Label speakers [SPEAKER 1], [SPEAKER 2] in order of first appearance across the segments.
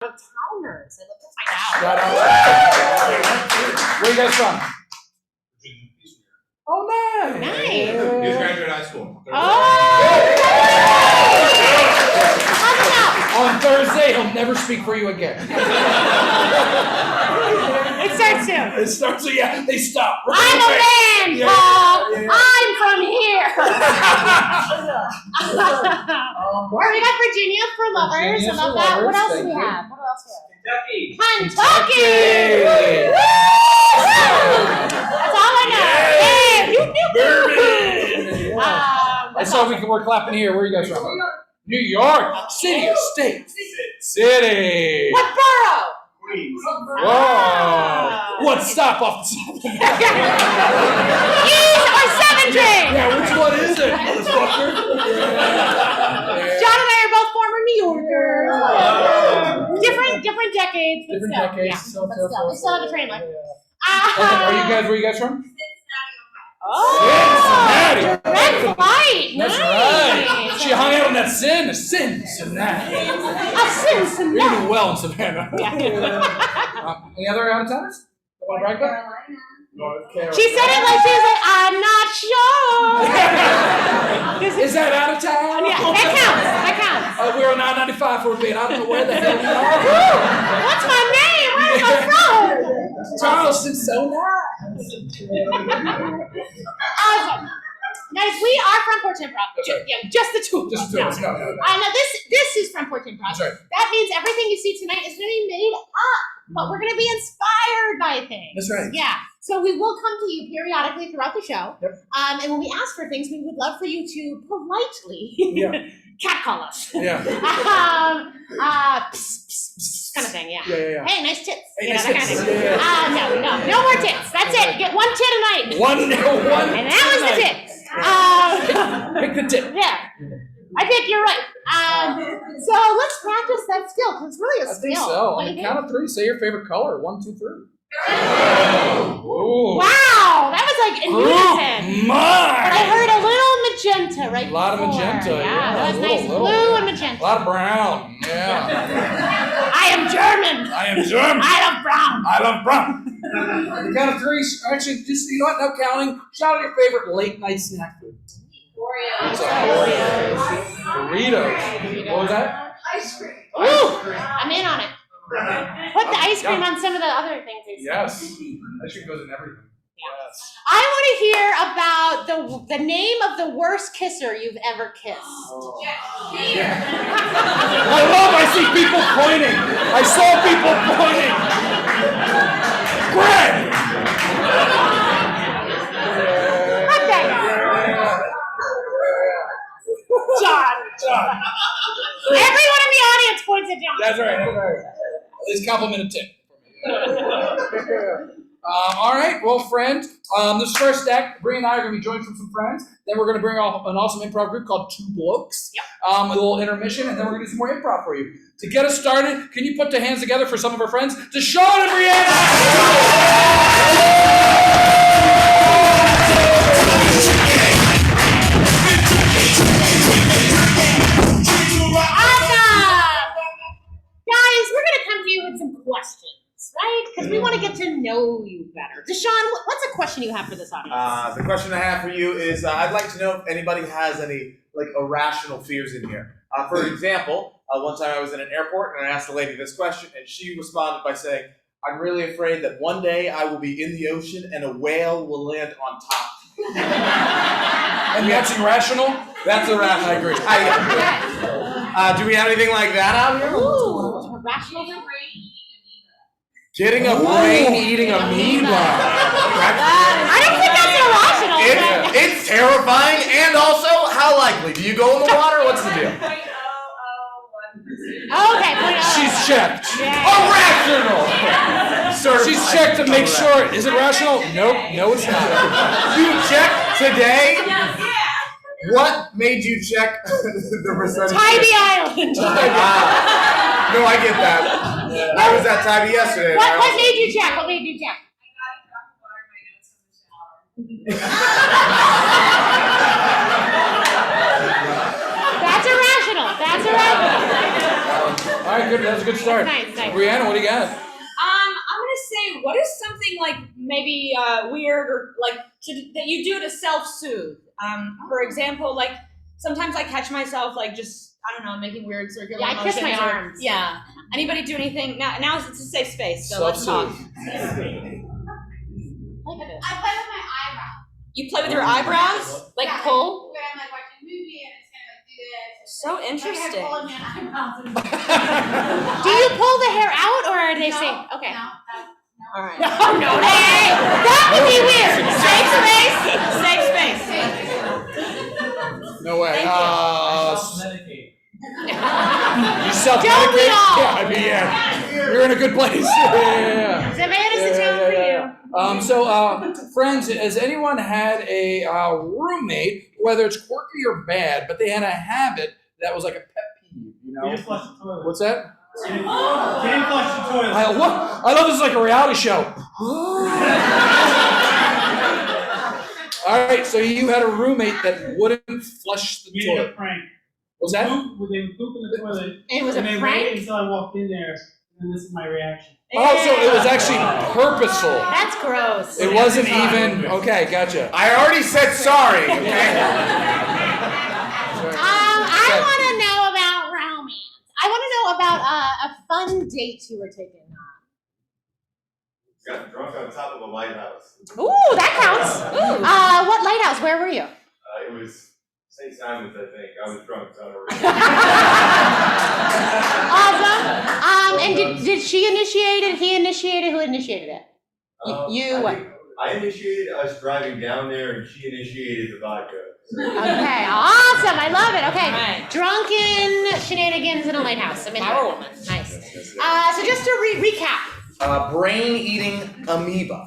[SPEAKER 1] Towners. I'd love to find out.
[SPEAKER 2] Shout out. Where are you guys from? Oh, nice.
[SPEAKER 1] Nice.
[SPEAKER 3] He just graduated high school.
[SPEAKER 2] On Thursday, he'll never speak for you again.
[SPEAKER 1] It starts soon.
[SPEAKER 2] It starts, so yeah, they stop.
[SPEAKER 1] I'm a man, Paul. I'm from here. We got Virginia for lovers.
[SPEAKER 2] Virginia
[SPEAKER 1] I love
[SPEAKER 2] for
[SPEAKER 1] that.
[SPEAKER 2] lovers.
[SPEAKER 1] What else do
[SPEAKER 2] Thank
[SPEAKER 1] we
[SPEAKER 2] you.
[SPEAKER 1] have? What else do we have?
[SPEAKER 2] Kentucky.
[SPEAKER 1] Kentucky. Woo! That's all I know.
[SPEAKER 2] Bourbon. I saw we're clapping here. Where are you guys from? New York. City or state? City.
[SPEAKER 1] What borough?
[SPEAKER 3] Queens.
[SPEAKER 2] Whoa. What stop off the
[SPEAKER 1] East or 7 train?
[SPEAKER 2] Yeah, which one is it, motherfucker?
[SPEAKER 1] John and I are both former New Yorkers. Different decades. But
[SPEAKER 2] Different
[SPEAKER 1] still,
[SPEAKER 2] decades.
[SPEAKER 1] Yeah.
[SPEAKER 2] Still,
[SPEAKER 1] But still, we still have a train left.
[SPEAKER 2] Where are you guys from?
[SPEAKER 1] Cincinnati.
[SPEAKER 2] Cincinnati.
[SPEAKER 1] Direct flight.
[SPEAKER 2] That's
[SPEAKER 1] Nice.
[SPEAKER 2] right. She hung out on that Cincinnati.
[SPEAKER 1] A Cincinnati.
[SPEAKER 2] You're doing well in Savannah.
[SPEAKER 1] Yeah.
[SPEAKER 2] Any other out of towners? Want to brag about? North Carolina.
[SPEAKER 1] She said it like she was like, I'm not sure.
[SPEAKER 2] Is that out of town?
[SPEAKER 1] Yeah, that counts.
[SPEAKER 2] We're on 995 for a bit. I don't know where the hell we are.
[SPEAKER 1] What's my name? Where am I from?
[SPEAKER 2] Charleston, so nice.
[SPEAKER 1] Awesome. Guys, we are Front Porch Improv. Just the two of us.
[SPEAKER 2] Just two of us. No.
[SPEAKER 1] Now this is Front Porch Improv.
[SPEAKER 2] That's right.
[SPEAKER 1] That means everything you see tonight is going to be made up, but we're going to be inspired by things.
[SPEAKER 2] That's right.
[SPEAKER 1] Yeah. So we will come to you periodically throughout the show.
[SPEAKER 2] Yep.
[SPEAKER 1] And when we ask for things, we would love for you to politely catcall us.
[SPEAKER 2] Yeah.
[SPEAKER 1] Kind of thing, yeah.
[SPEAKER 2] Yeah.
[SPEAKER 1] Hey, nice tits.
[SPEAKER 2] Hey,
[SPEAKER 1] You know,
[SPEAKER 2] nice
[SPEAKER 1] that kind
[SPEAKER 2] tits.
[SPEAKER 1] of thing. No more tits. That's it. Get one tit a night.
[SPEAKER 2] One.
[SPEAKER 1] And that was the tits.
[SPEAKER 2] Pick the tip.
[SPEAKER 1] Yeah. I think you're right. So let's practice that skill, because it's really a skill.
[SPEAKER 2] I think so.
[SPEAKER 1] What
[SPEAKER 2] On
[SPEAKER 1] do
[SPEAKER 2] the
[SPEAKER 1] you
[SPEAKER 2] count of 3, say your favorite color. 1, 2, 3.
[SPEAKER 1] Ooh. Wow, that was like in unison. But I heard a little magenta right
[SPEAKER 2] A lot of
[SPEAKER 1] before.
[SPEAKER 2] magenta.
[SPEAKER 1] Yeah, that was nice.
[SPEAKER 2] Little.
[SPEAKER 1] Blue and magenta.
[SPEAKER 2] A lot of brown. Yeah.
[SPEAKER 1] I am German.
[SPEAKER 2] I am German.
[SPEAKER 1] I love brown.
[SPEAKER 2] I love brown. On the count of 3, actually, just, you know what, no counting. Shout out your favorite late night snack food.
[SPEAKER 1] Oreos.
[SPEAKER 2] Doritos. What was that?
[SPEAKER 4] Ice cream.
[SPEAKER 1] Ooh, I'm in on it. Put the ice cream on some of the other things they said.
[SPEAKER 2] Yes. Ice cream goes in everything. Yes.
[SPEAKER 1] I want to hear about the name of the worst kisser you've ever kissed.
[SPEAKER 2] Yeah. I see people pointing. I saw people pointing. Greg!
[SPEAKER 1] What the? John. Everyone in the audience points at John.
[SPEAKER 2] That's right. At least compliment a tip. All right, well, friend, this first act, Bree and I are going to be joined from some friends. Then we're going to bring an awesome improv group called Two Blokes.
[SPEAKER 1] Yep.
[SPEAKER 2] A little intermission, and then we're going to do some more improv for you. To get us started, can you put the hands together for some of our friends? Deshaun and Brianna!
[SPEAKER 1] Guys, we're going to come to you with some questions, right? Because we want to get to know you better. Deshaun, what's a question you have for this audience?
[SPEAKER 3] The question I have for you is, I'd like to know if anybody has any irrational fears in here. For example, one time I was in an airport and I asked a lady this question, and she responded by saying, "I'm really afraid that one day I will be in the ocean and a whale will land on top."
[SPEAKER 2] And that's irrational?
[SPEAKER 3] That's irrational. I agree. Do we have anything like that out here?
[SPEAKER 1] Ooh, irrational.
[SPEAKER 3] Getting a brain eating amoeba.
[SPEAKER 1] I don't think that's irrational.
[SPEAKER 3] It's terrifying, and also, how likely? Do you go in the water? What's the deal?
[SPEAKER 1] Okay,
[SPEAKER 2] She's checked.
[SPEAKER 3] Irrational!
[SPEAKER 2] She's checked to make sure. Is it rational? Nope. No, it's not.
[SPEAKER 3] You checked today? What made you check the percentage?
[SPEAKER 1] Tybee Island.
[SPEAKER 3] No, I get that. I was at Tybee yesterday.
[SPEAKER 1] What made you check? What made you check? That's irrational.
[SPEAKER 2] All right, good. That was a good start.
[SPEAKER 1] Nice.
[SPEAKER 2] Brianna, what do you got?
[SPEAKER 4] I'm gonna say, what is something like maybe weird or like that you do to self-soothe? For example, like sometimes I catch myself like just I don't know making weird circular
[SPEAKER 1] Yeah, I
[SPEAKER 4] motions.
[SPEAKER 1] kiss my arms.
[SPEAKER 4] Yeah. Anybody do anything? Now it's a safe space, so let's talk.
[SPEAKER 1] Look at this.
[SPEAKER 5] I play with my eyebrows.
[SPEAKER 4] You play with your eyebrows, like
[SPEAKER 5] Yeah,
[SPEAKER 4] pull.
[SPEAKER 5] When I'm like watching a movie and it's kind of like do this.
[SPEAKER 4] So interesting.
[SPEAKER 5] Like, I pull my eyebrows and
[SPEAKER 1] Do you pull the hair out, or are they
[SPEAKER 5] no,
[SPEAKER 1] saying? Okay.
[SPEAKER 5] No.
[SPEAKER 4] All right.
[SPEAKER 1] Oh no! Hey, that would be weird.
[SPEAKER 4] Safe space.
[SPEAKER 2] No way.
[SPEAKER 4] Thank
[SPEAKER 6] Self-medicate.
[SPEAKER 2] You self-medicate?
[SPEAKER 1] Don't we all?
[SPEAKER 2] Yeah, I mean, yeah. You're in a good place. Yeah.
[SPEAKER 1] Savannah's the town for you.
[SPEAKER 2] So, friends, has anyone had a roommate, whether it's quirky or bad, but they had a habit that was like a pet peeve, you know?
[SPEAKER 6] Can't flush the toilet.
[SPEAKER 2] What's that?
[SPEAKER 6] Can't flush the toilet.
[SPEAKER 2] I love this is like a reality show. All right, so you had a roommate that wouldn't flush the
[SPEAKER 6] We did
[SPEAKER 2] toilet.
[SPEAKER 6] a prank.
[SPEAKER 2] What's that?
[SPEAKER 6] They would poop in the toilet.
[SPEAKER 1] It was a
[SPEAKER 6] and they
[SPEAKER 1] prank?
[SPEAKER 6] waited until I walked in there, and this is my reaction.
[SPEAKER 2] Oh, so it was actually purposeful.
[SPEAKER 1] That's gross.
[SPEAKER 2] It wasn't even, okay, gotcha.
[SPEAKER 3] I already said sorry. Okay.
[SPEAKER 1] I want to know about romance. I want to know about a fun date you were taking on.
[SPEAKER 7] Got drunk on top of a lighthouse.
[SPEAKER 1] Ooh, that counts. What lighthouse? Where were you?
[SPEAKER 7] It was St. Simon's, I think. I was drunk, so I don't remember.
[SPEAKER 1] Awesome. And did she initiate it? He initiated? Who initiated it? You.
[SPEAKER 7] I think I initiated us driving down there, and she initiated the vodka.
[SPEAKER 1] Okay, awesome. I love it. Okay,
[SPEAKER 4] Right.
[SPEAKER 1] Drunken shenanigans in a lighthouse. I'm into
[SPEAKER 4] Power
[SPEAKER 1] it.
[SPEAKER 4] woman.
[SPEAKER 1] Nice. So just to recap.
[SPEAKER 3] Brain-eating amoeba.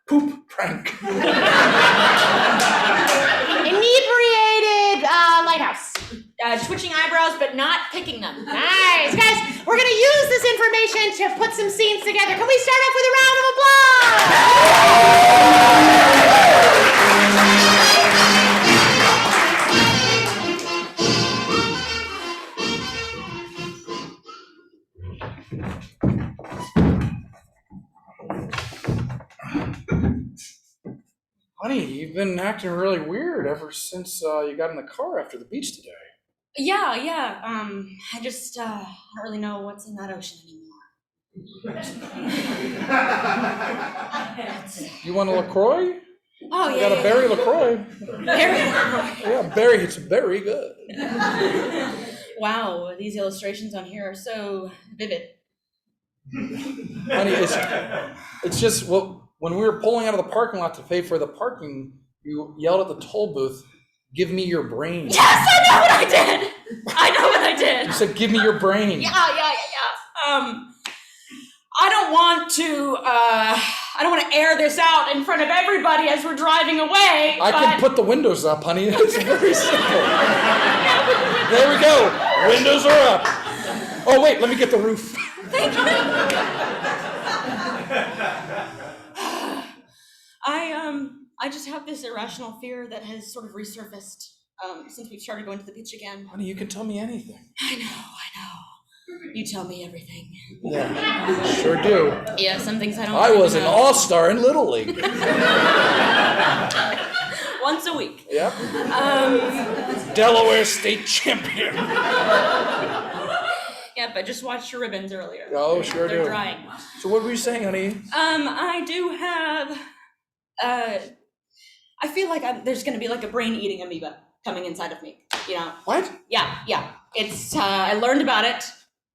[SPEAKER 2] Poop prank.
[SPEAKER 1] Inebriated lighthouse.
[SPEAKER 4] Twitching eyebrows, but not picking them.
[SPEAKER 1] Nice. Guys, we're going to use this information to put some scenes together. Can we start off with a round of applause?
[SPEAKER 2] Honey, you've been acting really weird ever since you got in the car after the beach today.
[SPEAKER 4] Yeah. I just don't really know what's in that ocean anymore.
[SPEAKER 2] You want a LaCroix?
[SPEAKER 4] Oh
[SPEAKER 2] I
[SPEAKER 4] yeah.
[SPEAKER 2] got a berry LaCroix.
[SPEAKER 4] Berry.
[SPEAKER 2] Yeah, berry. It's very good.
[SPEAKER 4] Wow, these illustrations on here are so vivid.
[SPEAKER 2] Honey, it's just when we were pulling out of the parking lot to pay for the parking, you yelled at the toll booth, "Give me your brain."
[SPEAKER 4] Yes, I know what I did.
[SPEAKER 2] You said, "Give me your brain."
[SPEAKER 4] Yeah. I don't want to air this out in front of everybody as we're driving away.
[SPEAKER 2] I can put the windows up, honey. It's very simple. There we go. Windows are up. Oh wait, let me get the roof.
[SPEAKER 4] Thank you. I just have this irrational fear that has sort of resurfaced since we've started going to the beach again.
[SPEAKER 2] Honey, you can tell me anything.
[SPEAKER 4] I know. You tell me everything.
[SPEAKER 2] Yeah, sure do.
[SPEAKER 4] Yeah, some things I don't.
[SPEAKER 2] I was an
[SPEAKER 4] know.
[SPEAKER 2] all-star in Little League.
[SPEAKER 4] Once a week.
[SPEAKER 2] Yep. Delaware State Champion.
[SPEAKER 4] Yep, I just watched your ribbons earlier.
[SPEAKER 2] Oh, sure
[SPEAKER 4] They're
[SPEAKER 2] do.
[SPEAKER 4] drying.
[SPEAKER 2] So what were you saying, honey?
[SPEAKER 4] I do have. I feel like there's going to be like a brain-eating amoeba coming inside of me. You know.
[SPEAKER 2] What?
[SPEAKER 4] Yeah. It's. I learned about it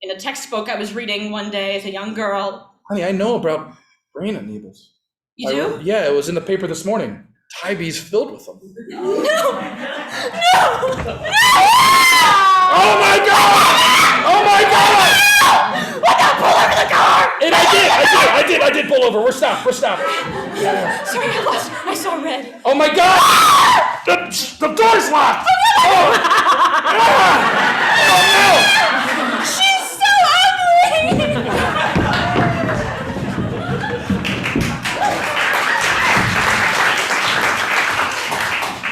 [SPEAKER 4] in a textbook I was reading one day as a young girl.
[SPEAKER 2] Honey, I know about brain amoebas.
[SPEAKER 4] You do?
[SPEAKER 2] Yeah, it was in the paper this morning. Tybee's filled with them.
[SPEAKER 4] No!
[SPEAKER 2] Oh my god! Oh my god!
[SPEAKER 4] What the? Pull over the car!
[SPEAKER 2] And I did pull over. We're stopped. Yeah.
[SPEAKER 4] Sorry, I saw red.
[SPEAKER 2] Oh my god! The door's locked! Oh no!
[SPEAKER 4] She's so ugly!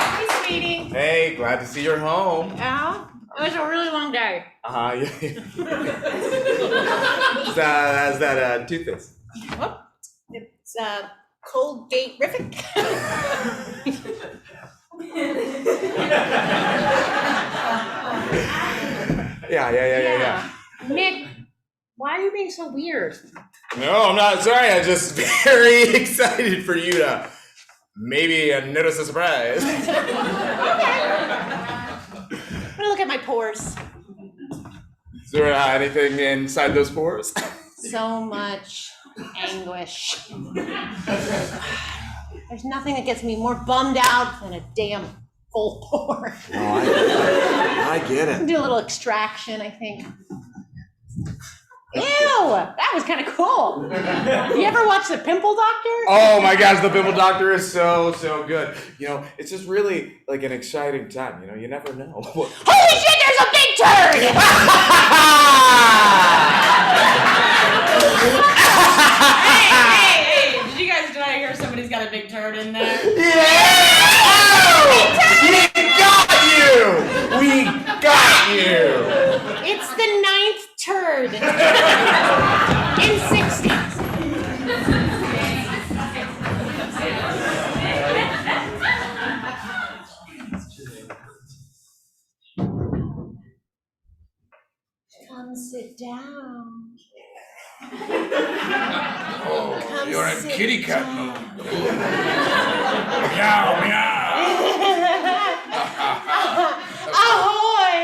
[SPEAKER 1] Hey, sweetie.
[SPEAKER 3] Hey, glad to see you're home.
[SPEAKER 1] Yeah, it was a really long day.
[SPEAKER 3] Yeah. How's that toothpaste?
[SPEAKER 1] It's Colgate-rific.
[SPEAKER 3] Yeah.
[SPEAKER 1] Nick, why are you being so weird?
[SPEAKER 3] No, I'm not sorry. I'm just very excited for you to maybe notice a surprise.
[SPEAKER 1] I'm gonna look at my pores.
[SPEAKER 3] Is there anything inside those pores?
[SPEAKER 1] So much anguish. There's nothing that gets me more bummed out than a damn full pore.
[SPEAKER 3] Oh, I get it.
[SPEAKER 1] Do a little extraction, I think. Ew, that was kind of cool. You ever watch The Pimple Doctor?
[SPEAKER 3] Oh my gosh, The Pimple Doctor is so good. You know, it's just really like an exciting time. You know, you never know.
[SPEAKER 1] Holy shit, there's a big turd!
[SPEAKER 4] Hey, did you guys hear somebody's got a big turd in there?
[SPEAKER 3] Yeah! We got you!
[SPEAKER 1] It's the 9th turd in 60. Come sit down.
[SPEAKER 2] Oh,
[SPEAKER 1] Come
[SPEAKER 2] you're in
[SPEAKER 1] sit
[SPEAKER 2] kitty cat
[SPEAKER 1] down.
[SPEAKER 2] mode. Meow, meow.
[SPEAKER 1] Ahoy!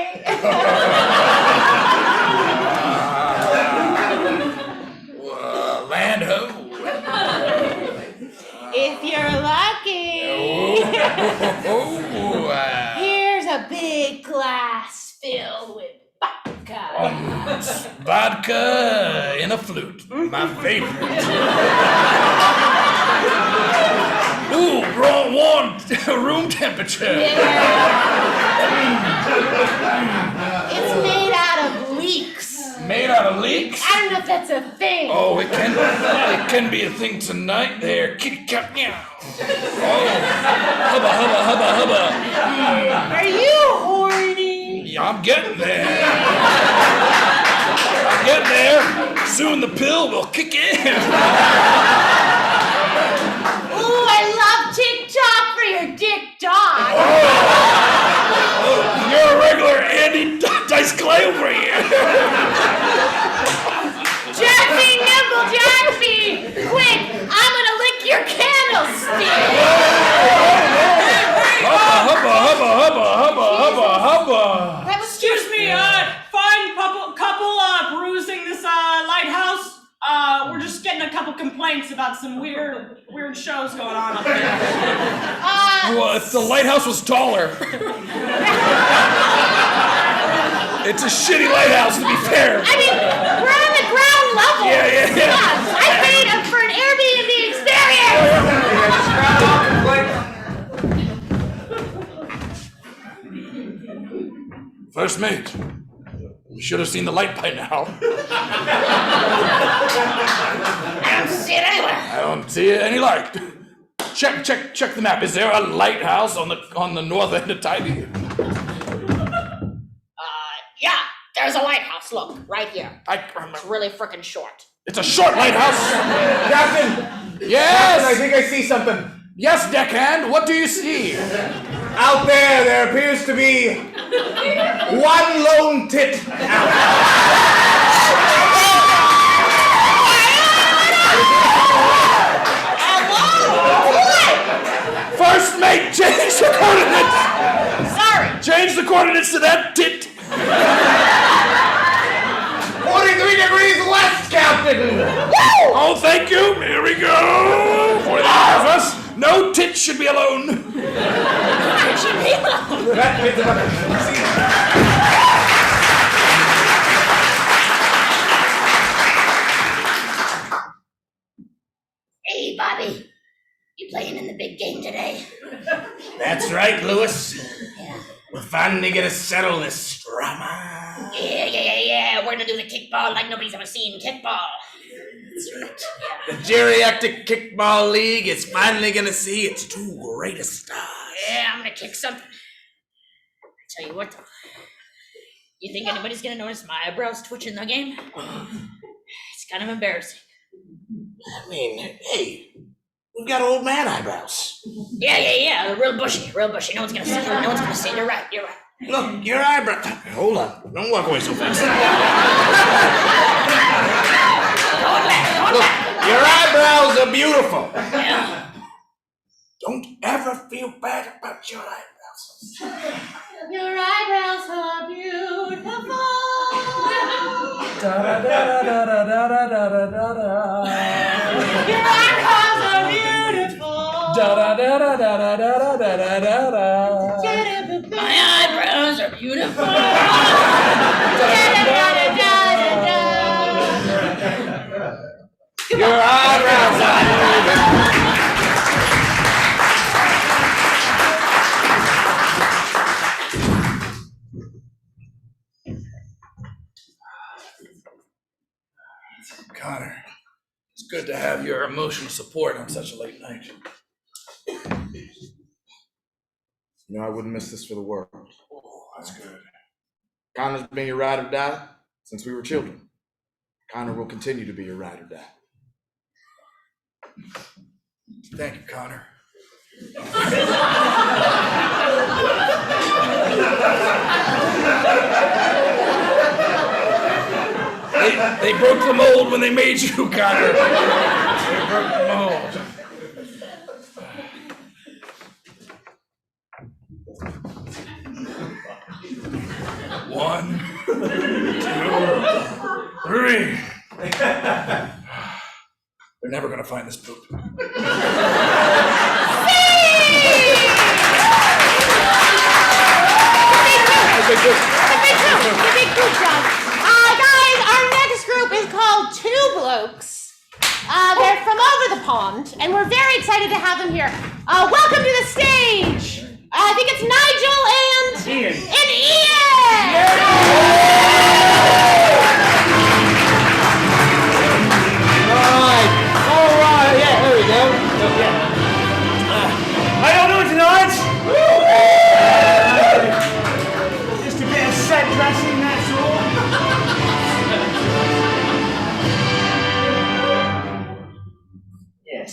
[SPEAKER 2] Land ho.
[SPEAKER 1] If you're lucky, here's a big glass filled with vodka.
[SPEAKER 2] Vodka in a flute, my favorite. Ooh, warm room temperature.
[SPEAKER 1] It's made out of leeks.
[SPEAKER 2] Made out of leeks?
[SPEAKER 1] I don't know if that's a thing.
[SPEAKER 2] Oh, it can be a thing tonight there. Kitty cat meow. Oh, hubba, hubba, hubba, hubba.
[SPEAKER 1] Are you horny?
[SPEAKER 2] Yeah, I'm getting there. I'm getting there. Soon the pill will kick in.
[SPEAKER 1] Ooh, I love TikTok for your dick dog.
[SPEAKER 2] Oh, you're a regular Andy Dice Clay over here.
[SPEAKER 1] Jackby, nimble Jackby! Quick, I'm gonna lick your candlestick.
[SPEAKER 2] Hubba, hubba, hubba, hubba, hubba, hubba.
[SPEAKER 1] That was
[SPEAKER 4] Excuse me, fine couple bruising this lighthouse. We're just getting a couple complaints about some weird shows going on up there.
[SPEAKER 2] Well, if the lighthouse was taller. It's a shitty lighthouse, to be fair.
[SPEAKER 1] I mean, we're on the ground level.
[SPEAKER 2] Yeah.
[SPEAKER 1] I paid for an Airbnb experience.
[SPEAKER 2] First mate, you should have seen the light by now.
[SPEAKER 1] I don't see it anywhere.
[SPEAKER 2] I don't see any light. Check the map. Is there a lighthouse on the north end of Tybee?
[SPEAKER 1] Yeah, there's a lighthouse. Look, right here.
[SPEAKER 2] It's
[SPEAKER 1] It's really freaking short.
[SPEAKER 2] It's a short lighthouse.
[SPEAKER 3] Captain!
[SPEAKER 2] Yes.
[SPEAKER 3] I think I see something.
[SPEAKER 2] Yes, deckhand. What do you see?
[SPEAKER 3] Out there appears to be one lone tit
[SPEAKER 2] First mate, change the coordinates.
[SPEAKER 1] Sorry.
[SPEAKER 2] Change the coordinates to that tit.
[SPEAKER 3] 43 degrees west, Captain!
[SPEAKER 2] Oh, thank you. Here we go. For the five of us, no tit should be alone.
[SPEAKER 1] Hey, Bobby. You playing in the big game today?
[SPEAKER 2] That's right, Lewis. We're finally gonna settle this drama.
[SPEAKER 1] Yeah. We're gonna do the kickball like nobody's ever seen kickball.
[SPEAKER 2] That's right. The Geriatric Kickball League is finally gonna see its two greatest stars.
[SPEAKER 1] Yeah, I'm gonna kick something. I tell you what, though.
[SPEAKER 4] You think anybody's gonna notice my eyebrows twitching the game? It's kind of embarrassing.
[SPEAKER 8] I mean, hey, we've got old man eyebrows.
[SPEAKER 4] Yeah. They're real bushy. No one's gonna see. No one's gonna see. You're right.
[SPEAKER 8] Look, your eyebrows. Hold on. Don't walk away so fast. Look, your eyebrows are beautiful.
[SPEAKER 4] Yeah.
[SPEAKER 8] Don't ever feel bad about your eyebrows.
[SPEAKER 1] Your eyebrows are beautiful.
[SPEAKER 2] Da da da da da da da da da da.
[SPEAKER 1] Your eyebrows are beautiful.
[SPEAKER 2] Da da da da da da da da da da.
[SPEAKER 4] My eyebrows are beautiful.
[SPEAKER 8] Your eyebrows are beautiful.
[SPEAKER 2] Connor, it's good to have your emotional support on such a late night.
[SPEAKER 3] You know, I wouldn't miss this for the world.
[SPEAKER 2] Oh, that's good.
[SPEAKER 3] Connor's been your ride or die since we were children. Connor will continue to be your ride or die.
[SPEAKER 2] Thank you, Connor. They broke the mold when they made you, Connor. They broke the mold. One, 2, 3. They're never gonna find this poop.
[SPEAKER 1] The big group job. Guys, our next group is called Two Blokes. They're from over the pond, and we're very excited to have them here. Welcome to the stage. I think it's Nigel and
[SPEAKER 6] Ian.
[SPEAKER 9] All right, yeah, there we go. How y'all doing tonight? Just a bit of set dressing, that's all. Yes.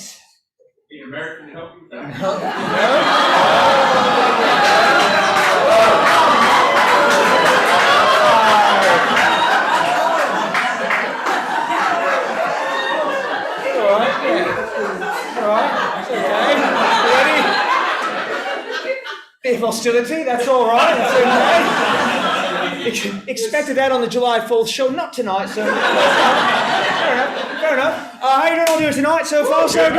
[SPEAKER 7] The American help you?
[SPEAKER 9] Bit of hostility, that's all right. That's okay. Expected that on the July 4th show, not tonight, so. Fair enough. How you doing all doing tonight so far? So good?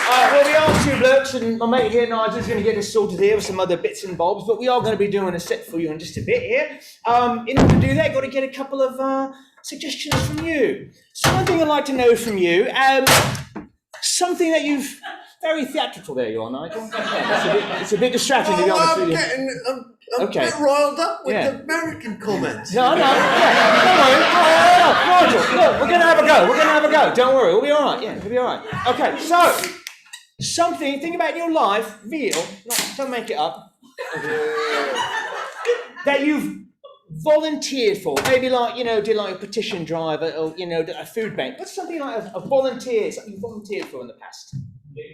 [SPEAKER 9] Well, we are two blokes, and my mate here, Nigel's going to get us sorted here with some other bits and bobs, but we are going to be doing a set for you in just a bit here. In order to do that, got to get a couple of suggestions from you. So one thing I'd like to know from you, something that you've... Very theatrical there you are, Nigel. Yeah, it's a bit distracting to be honest with you.
[SPEAKER 8] I'm a bit riled up with the American comments.
[SPEAKER 9] No, don't worry. Nigel, look, we're going to have a go. Don't worry, we'll be all right. Yeah, we'll be all right. Okay, so, think about your life, real, don't make it up, that you've volunteered for. Maybe did a petition drive or, a food bank. What's something like a volunteer, something you volunteered for in the past?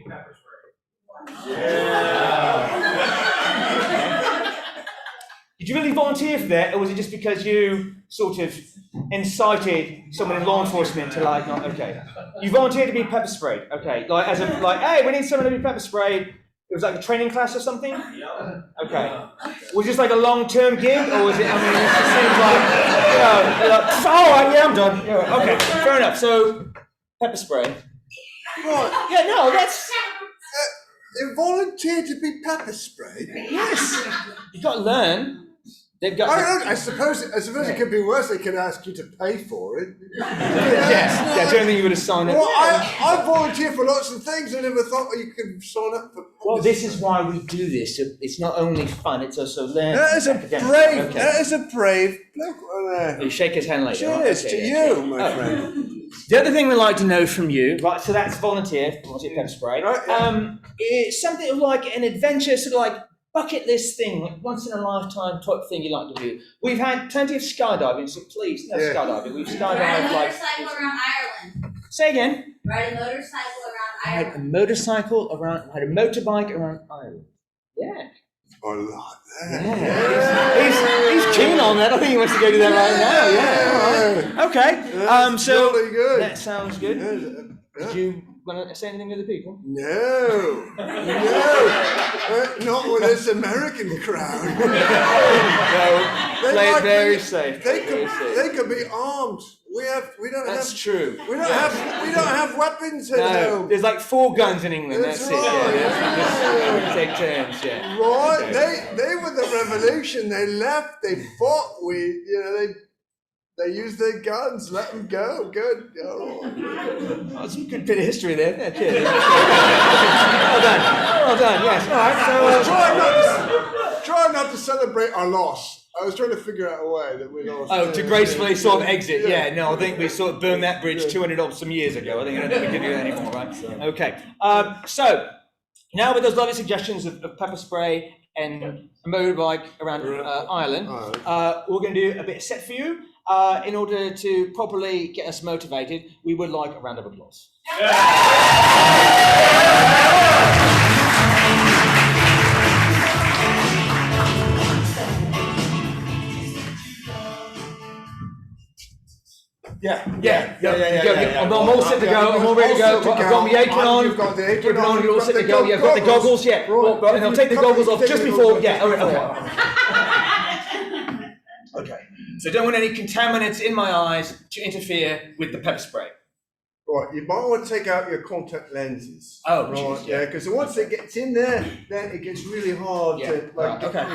[SPEAKER 6] Pepper spray.
[SPEAKER 9] Did you really volunteer for that, or was it just because you sort of incited someone in law enforcement to not okay? You volunteered to be pepper sprayed, okay? Hey, we need someone to be pepper sprayed. It was like a training class or something? Yeah. Okay. Was this like a long-term gig, or was it? I mean, it just seems all right, yeah, I'm done. Yeah, okay, fair enough. So, pepper spray.
[SPEAKER 8] Right.
[SPEAKER 9] Yeah, no, that's.
[SPEAKER 8] Volunteer to be pepper sprayed?
[SPEAKER 9] Yes. You've got to learn. They've got.
[SPEAKER 8] I suppose it could be worse. They could ask you to pay for it.
[SPEAKER 9] Yeah. I don't think you would have signed up.
[SPEAKER 8] Well, I volunteer for lots of things. I never thought you could sign up for.
[SPEAKER 9] Well, this is why we do this. It's not only fun; it's also learning.
[SPEAKER 8] That is a brave bloke.
[SPEAKER 9] You shake his hand later.
[SPEAKER 8] Cheers to you, my friend.
[SPEAKER 9] The other thing we'd like to know from you, right? So that's volunteer pepper spray.
[SPEAKER 8] Right, yeah.
[SPEAKER 9] It's something like an adventure, sort of like bucket list thing, like once in a lifetime type thing you like to do? We've had plenty of skydiving, so please, no skydiving. We've skydived
[SPEAKER 5] Ride a
[SPEAKER 9] like.
[SPEAKER 5] motorcycle around Ireland.
[SPEAKER 9] Say again.
[SPEAKER 5] Ride a motorcycle around
[SPEAKER 9] Ride a
[SPEAKER 5] Ireland.
[SPEAKER 9] motorcycle around, ride a motorbike around Ireland. Yeah.
[SPEAKER 10] I like that.
[SPEAKER 9] Yeah. He's keen on that. I think he wants to go do that right now. Yeah. All right. Okay.
[SPEAKER 10] That's
[SPEAKER 9] So
[SPEAKER 10] jolly good.
[SPEAKER 9] that sounds good.
[SPEAKER 10] Yeah.
[SPEAKER 9] Did you want to say anything to the people?
[SPEAKER 10] No, not with this American crowd.
[SPEAKER 9] No. Play it very safe.
[SPEAKER 10] They could be armed. We don't
[SPEAKER 9] That's
[SPEAKER 10] have.
[SPEAKER 9] true.
[SPEAKER 10] We don't have weapons at
[SPEAKER 9] No,
[SPEAKER 10] home.
[SPEAKER 9] there's like 4 guns in England.
[SPEAKER 10] That's
[SPEAKER 9] That's it.
[SPEAKER 10] right.
[SPEAKER 9] Yeah, just take turns. Yeah.
[SPEAKER 10] Right?
[SPEAKER 9] Okay.
[SPEAKER 10] They were the revolution. They left. They fought. They used their guns. Let them go. Good. All right.
[SPEAKER 9] That's a good bit of history there. Yeah, cheers. Well done. Yes. All right. So.
[SPEAKER 10] Try not to celebrate our loss. I was trying to figure out a way that we lost.
[SPEAKER 9] To gracefully sort of exit. Yeah. No, I think we sort of burned that bridge 200 odd some years ago. I don't think we can do that anymore, right? Okay. So now with those lovely suggestions of pepper spray and a motorbike around Ireland, we're going to do a bit of set for you. In order to properly get us motivated, we would like a round of applause.
[SPEAKER 10] Yeah.
[SPEAKER 9] I'm all set to go. I'm all ready to go. I've got my apron on.
[SPEAKER 10] You've got the apron on.
[SPEAKER 9] You're all set to go. Yeah, I've got the goggles. Yeah.
[SPEAKER 10] Right.
[SPEAKER 9] And I'll take the goggles off just before. Yeah. All right. Okay. So don't want any contaminants in my eyes to interfere with the pepper spray.
[SPEAKER 10] Right, you might want to take out your contact lenses.
[SPEAKER 9] Oh,
[SPEAKER 10] right,
[SPEAKER 9] geez,
[SPEAKER 10] yeah, because once it gets in there, then it gets really hard to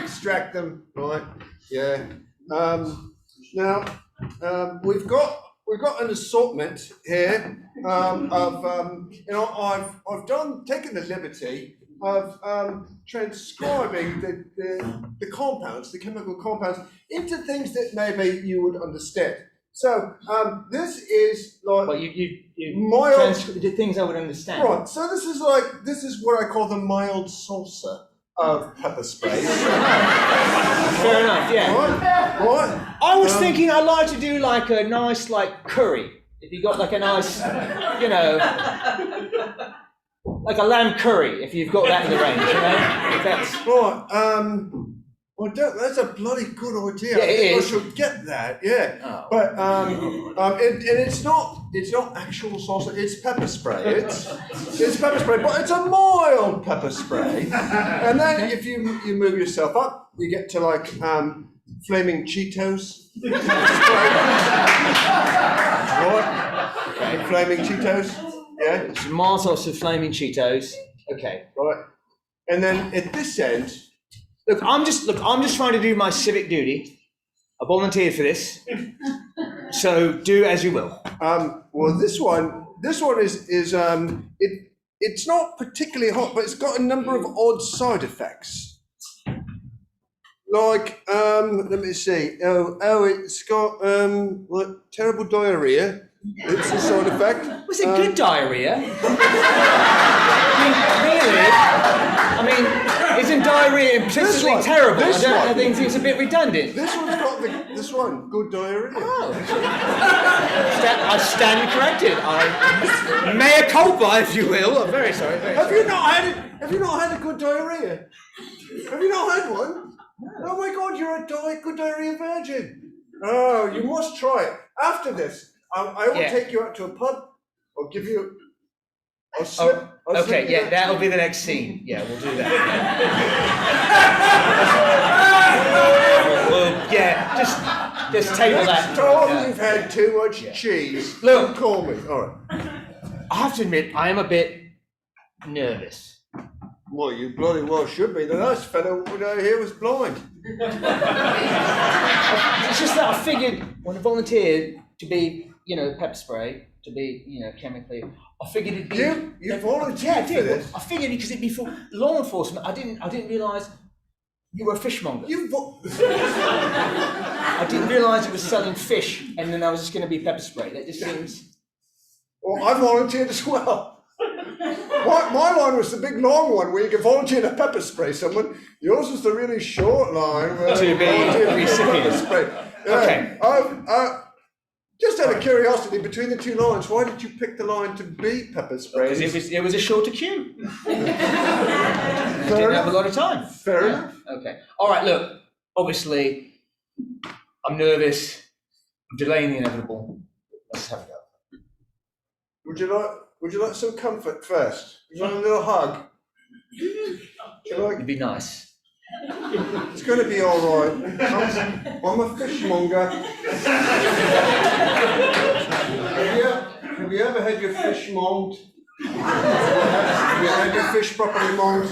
[SPEAKER 10] extract them. Right, yeah. Now we've got an assortment here of I've taken the liberty of transcribing the compounds, the chemical compounds, into things that maybe you would understand. So this is like
[SPEAKER 9] mild things I would understand.
[SPEAKER 10] Right. So this is what I call the mild saucer of pepper spray.
[SPEAKER 9] Fair enough. Yeah.
[SPEAKER 10] Right.
[SPEAKER 9] I was thinking I'd like to do like a nice curry. If you got like a nice, like a lamb curry, if you've got that in the range, If that's
[SPEAKER 10] right. Well, that's a bloody good idea.
[SPEAKER 9] Yeah, it is.
[SPEAKER 10] I should get that. Yeah.
[SPEAKER 9] Oh.
[SPEAKER 10] But and it's not actual sauce. It's pepper spray. It's pepper spray, but it's a mild pepper spray. And then if you move yourself up, you get to like flaming Cheetos. Right. Okay. Flaming Cheetos. Yeah.
[SPEAKER 9] It's a mild sauce of flaming Cheetos. Okay.
[SPEAKER 10] Right. And then at this end.
[SPEAKER 9] Look, I'm just trying to do my civic duty. I volunteered for this, so do as you will.
[SPEAKER 10] Well, this one is it's not particularly hot, but it's got a number of odd side effects. Like, let me see. It's got like terrible diarrhea. It's a side effect.
[SPEAKER 9] Was it good diarrhea? Really? I mean, isn't diarrhea implicitly terrible? I think it's a bit redundant.
[SPEAKER 10] This one's got this one, good diarrhea.
[SPEAKER 9] Oh. I stand corrected. Mea culpa, if you will. I'm very sorry.
[SPEAKER 10] Have you not had a good diarrhea? Have you not had one? Oh my God, you're a good diarrhea virgin. Oh, you must try it. After this, I will take you out to a pub. I'll give you. I'll slip
[SPEAKER 9] that'll be the next scene. Yeah, we'll do that. Just table that.
[SPEAKER 10] Next time you've had too much cheese,
[SPEAKER 9] look,
[SPEAKER 10] call me. All right.
[SPEAKER 9] I have to admit, I am a bit nervous.
[SPEAKER 10] Well, you bloody well should be. The last fellow here was blind.
[SPEAKER 9] It's just that I figured when I volunteered to be, pepper spray, to be, chemically, I figured it'd be.
[SPEAKER 10] You volunteered for this?
[SPEAKER 9] I figured because it'd be for law enforcement. I didn't realise you were a fishmonger. I didn't realise it was selling fish, and then I was just going to be pepper spray. That just seems.
[SPEAKER 10] Well, I volunteered as well. My line was the big long one where you can volunteer to pepper spray someone. Yours was the really short line.
[SPEAKER 9] To be a recipient.
[SPEAKER 10] Spray. Yeah.
[SPEAKER 9] Okay.
[SPEAKER 10] Just out of curiosity, between the two lines, why did you pick the line to be pepper spray?
[SPEAKER 9] Because it was a shorter queue. Didn't
[SPEAKER 10] Fair
[SPEAKER 9] have a
[SPEAKER 10] enough.
[SPEAKER 9] lot of time.
[SPEAKER 10] Fair enough.
[SPEAKER 9] Okay. All right. Look. Obviously, I'm nervous. I'm delaying the inevitable. Let's have a go.
[SPEAKER 10] Would you like some comfort first? You want a little hug?
[SPEAKER 9] It'd be nice.
[SPEAKER 10] It's going to be all right. I'm a fishmonger. Have you ever had your fish monged? Have you had your fish properly monged?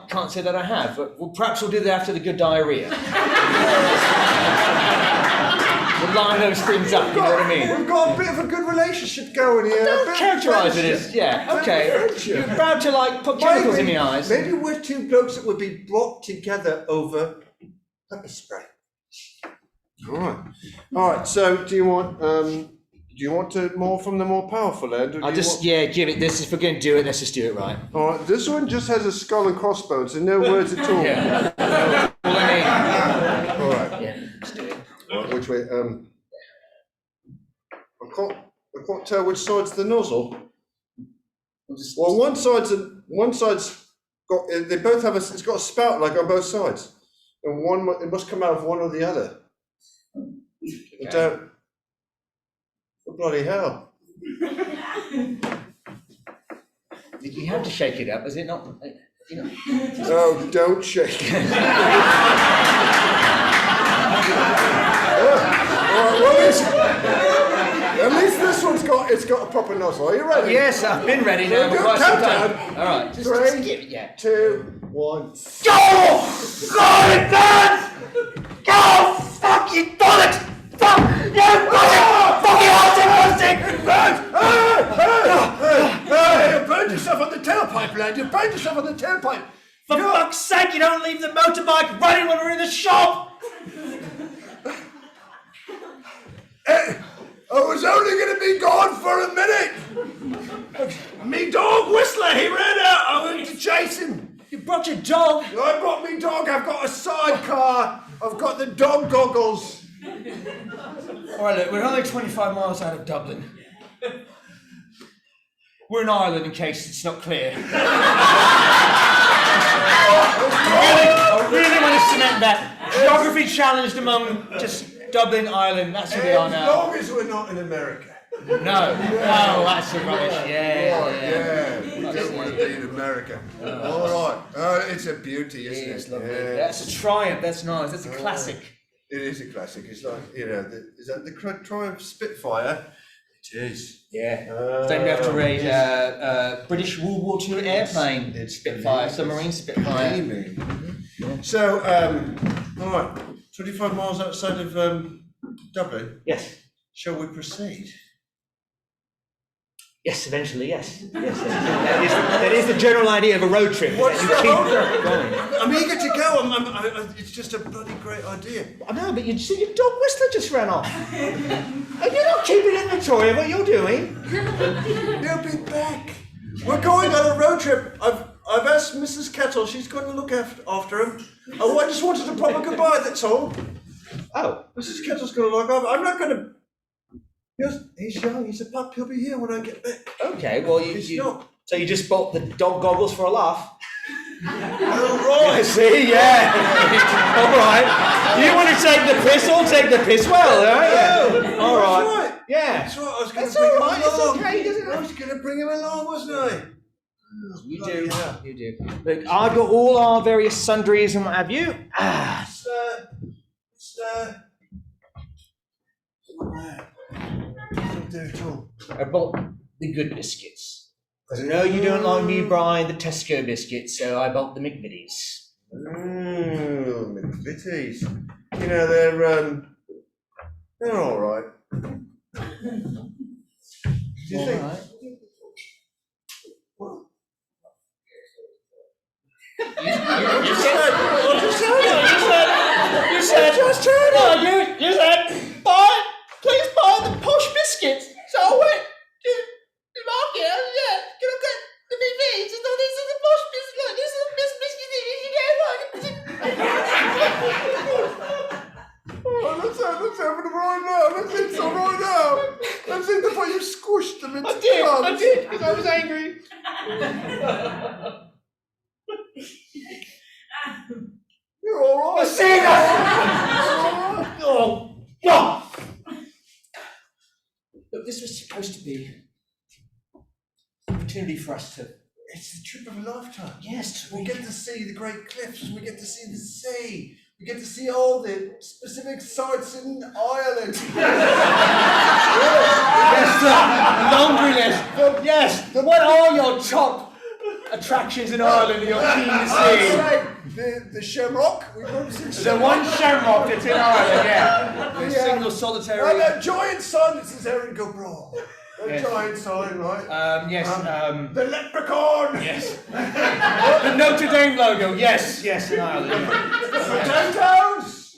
[SPEAKER 9] Can't say that I have, but perhaps we'll do that after the good diarrhea. We'll line those things up, you know what I mean?
[SPEAKER 10] We've got a bit of a good relationship going here.
[SPEAKER 9] Don't characterise it as, yeah, okay. You're proud to like put chemicals in the eyes.
[SPEAKER 10] Maybe we're two blokes that would be brought together over pepper spray. All right. So, do you want more from the more powerful end?
[SPEAKER 9] I'll just give it. This if we're going to do it, let's just do it right.
[SPEAKER 10] All right. This one just has a skull and crossbones and no words at all.
[SPEAKER 9] Yeah.
[SPEAKER 10] All right.
[SPEAKER 9] Yeah. Let's do it.
[SPEAKER 10] Right, which way? I can't tell which side's the nozzle. Well, one side's got. They both have it's got a spout like on both sides, and it must come out of one or the other.
[SPEAKER 9] Okay.
[SPEAKER 10] I don't. Oh, bloody hell!
[SPEAKER 9] You have to shake it up, is it not? You know.
[SPEAKER 10] Oh, don't shake it. At least this one's got a proper nozzle. Are you ready?
[SPEAKER 9] Yes, I've been ready now.
[SPEAKER 10] Go,
[SPEAKER 9] Quite some time.
[SPEAKER 10] countdown.
[SPEAKER 9] All right, just
[SPEAKER 10] 3,
[SPEAKER 9] give it, yeah.
[SPEAKER 10] 2, 1.
[SPEAKER 9] Go! Go, it burns! Go! Fuck you, bullet! Fuck you, fucking Arctic!
[SPEAKER 10] It burns! Hey, you burned yourself on the tailpipe, lad. You burned yourself on the tailpipe.
[SPEAKER 9] For fuck's sake, you don't leave the motorbike running when we're in the shop!
[SPEAKER 10] I was only going to be gone for a minute. Me dog Whistler, he ran out. I went to chase him.
[SPEAKER 9] You brought your dog?
[SPEAKER 10] I brought me dog. I've got a sidecar. I've got the dog goggles.
[SPEAKER 9] All right, look, we're only 25 miles out of Dublin. We're in Ireland, in case it's not clear. I really want to cement that. Geography challenged among just Dublin, Ireland, that's who we are now.
[SPEAKER 10] As long as we're not in America.
[SPEAKER 9] No, that's a rubbish.
[SPEAKER 10] Yeah. We don't want to be in America. All right. It's a beauty, isn't it?
[SPEAKER 9] It's lovely. That's a triumph. That's nice. That's a classic.
[SPEAKER 10] It is a classic. It's like, is that the Triumph Spitfire? It is.
[SPEAKER 9] Yeah. Don't you have to raise British World War II airplane? It's Spitfire, submarine Spitfire.
[SPEAKER 10] So, all right. 25 miles outside of Dublin.
[SPEAKER 9] Yes.
[SPEAKER 10] Shall we proceed?
[SPEAKER 9] Yes, eventually, yes. That is the general idea of a road trip.
[SPEAKER 10] What's
[SPEAKER 9] You
[SPEAKER 10] the
[SPEAKER 9] keep
[SPEAKER 10] holder?
[SPEAKER 9] going.
[SPEAKER 10] I'm eager to go. It's just a bloody great idea.
[SPEAKER 9] I know, but you see, your dog Whistler just ran off. And you're not keeping inventory of what you're doing.
[SPEAKER 10] He'll be back. We're going on a road trip. I've asked Mrs. Kettle. She's going to look after him. Oh, I just wanted a proper goodbye. That's all.
[SPEAKER 9] Oh,
[SPEAKER 10] Mrs. Kettle's going to look after. I'm not going to. He's young. He's a pup. He'll be here when I get back.
[SPEAKER 9] okay. Well, so you just bought the dog goggles for a laugh?
[SPEAKER 10] All
[SPEAKER 9] I
[SPEAKER 10] right.
[SPEAKER 9] see. Yeah. All right. You want to take the piss? I'll take the piss. Well, right? Yeah. All right.
[SPEAKER 10] That's right.
[SPEAKER 9] Yeah.
[SPEAKER 10] That's right. I was going to
[SPEAKER 9] That's
[SPEAKER 10] bring
[SPEAKER 9] all
[SPEAKER 10] him
[SPEAKER 9] right. It's
[SPEAKER 10] along.
[SPEAKER 9] okay. Doesn't
[SPEAKER 10] I was going to bring him along, wasn't I?
[SPEAKER 9] You do. You do. Look, I've got all our various sundries and what have you. I bought the good biscuits. Because I know you don't like me buying the Tesco biscuits, so I bought the McVitie's.
[SPEAKER 10] McVitie's. They're all right. Do you think?
[SPEAKER 9] Right. You said, please buy the posh biscuits. So I went to the market, get
[SPEAKER 10] Everything's all right now. Everything the way you squished them into
[SPEAKER 9] I did, because I was angry.
[SPEAKER 10] You're all right.
[SPEAKER 9] See that? Oh, God. Look, this was supposed to be an opportunity for us to.
[SPEAKER 10] It's the trip of a lifetime.
[SPEAKER 9] Yes,
[SPEAKER 10] We get to see the great cliffs. We get to see the sea. We get to see all the specific sites in Ireland.
[SPEAKER 9] Yes, the laundry list. Yes. What are your top attractions in Ireland that you're keen to see?
[SPEAKER 10] The Shamrock. We've got to see
[SPEAKER 9] The one shamrock that's in Ireland, yeah. The single solitary.
[SPEAKER 10] And a giant sign that says Erin go Brawl. A
[SPEAKER 9] Yes.
[SPEAKER 10] giant sign, right?
[SPEAKER 9] Yes.
[SPEAKER 10] The Leprechaun.
[SPEAKER 9] Yes. The Notre Dame logo. Yes. Yes, in Ireland.
[SPEAKER 10] The potatoes.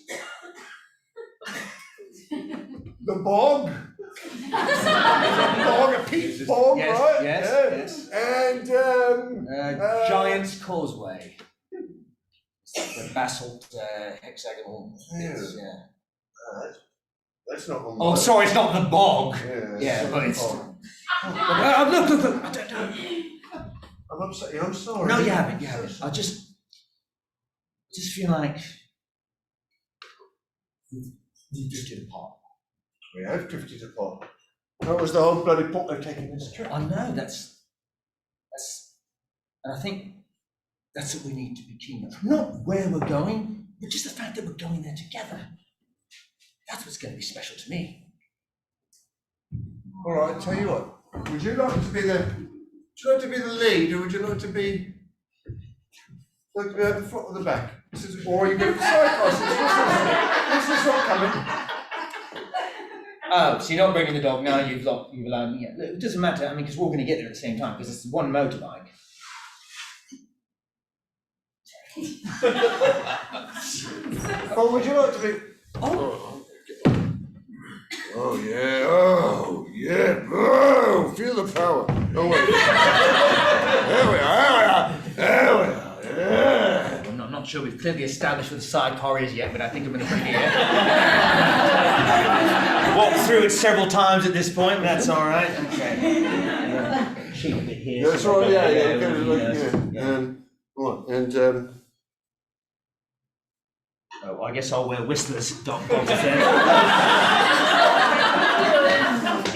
[SPEAKER 10] The bog. Bog, a peat bog,
[SPEAKER 9] Yes,
[SPEAKER 10] right?
[SPEAKER 9] yes,
[SPEAKER 10] Yeah.
[SPEAKER 9] yes.
[SPEAKER 10] And
[SPEAKER 9] Giant's Causeway. The basalt hexagonal. bits, yeah.
[SPEAKER 10] That's not on
[SPEAKER 9] Oh, sorry, it's not the bog.
[SPEAKER 10] Yeah,
[SPEAKER 9] but it's.
[SPEAKER 10] bog.
[SPEAKER 9] Look. I don't know.
[SPEAKER 10] I'm upset. I'm sorry.
[SPEAKER 9] No, you haven't. I just feel like we drifted apart.
[SPEAKER 10] We have drifted apart. That was the whole bloody point of taking this trip.
[SPEAKER 9] I know that's, and I think that's what we need to be keen on. Not where we're going, but just the fact that we're going there together. That's what's going to be special to me.
[SPEAKER 10] All right, tell you what. Would you like to be the lead, or would you like to be at the front or the back? Or are you going to side crosses? This is not coming.
[SPEAKER 9] Oh, so you're not bringing the dog now? You've allowed me. Yeah, it doesn't matter. I mean, because we're all going to get there at the same time because it's one motorbike.
[SPEAKER 10] Or would you like to be? Oh yeah, oh yeah, oh, feel the power. Oh wait. There we are, yeah.
[SPEAKER 9] I'm not sure we've clearly established what the side car is yet, but I think I'm going to bring it here. Walked through it several times at this point, but that's all right. Okay. Cheap a bit here.
[SPEAKER 10] That's right, yeah.
[SPEAKER 9] Right,
[SPEAKER 10] And
[SPEAKER 9] oh, I guess I'll wear whistlers, dog then.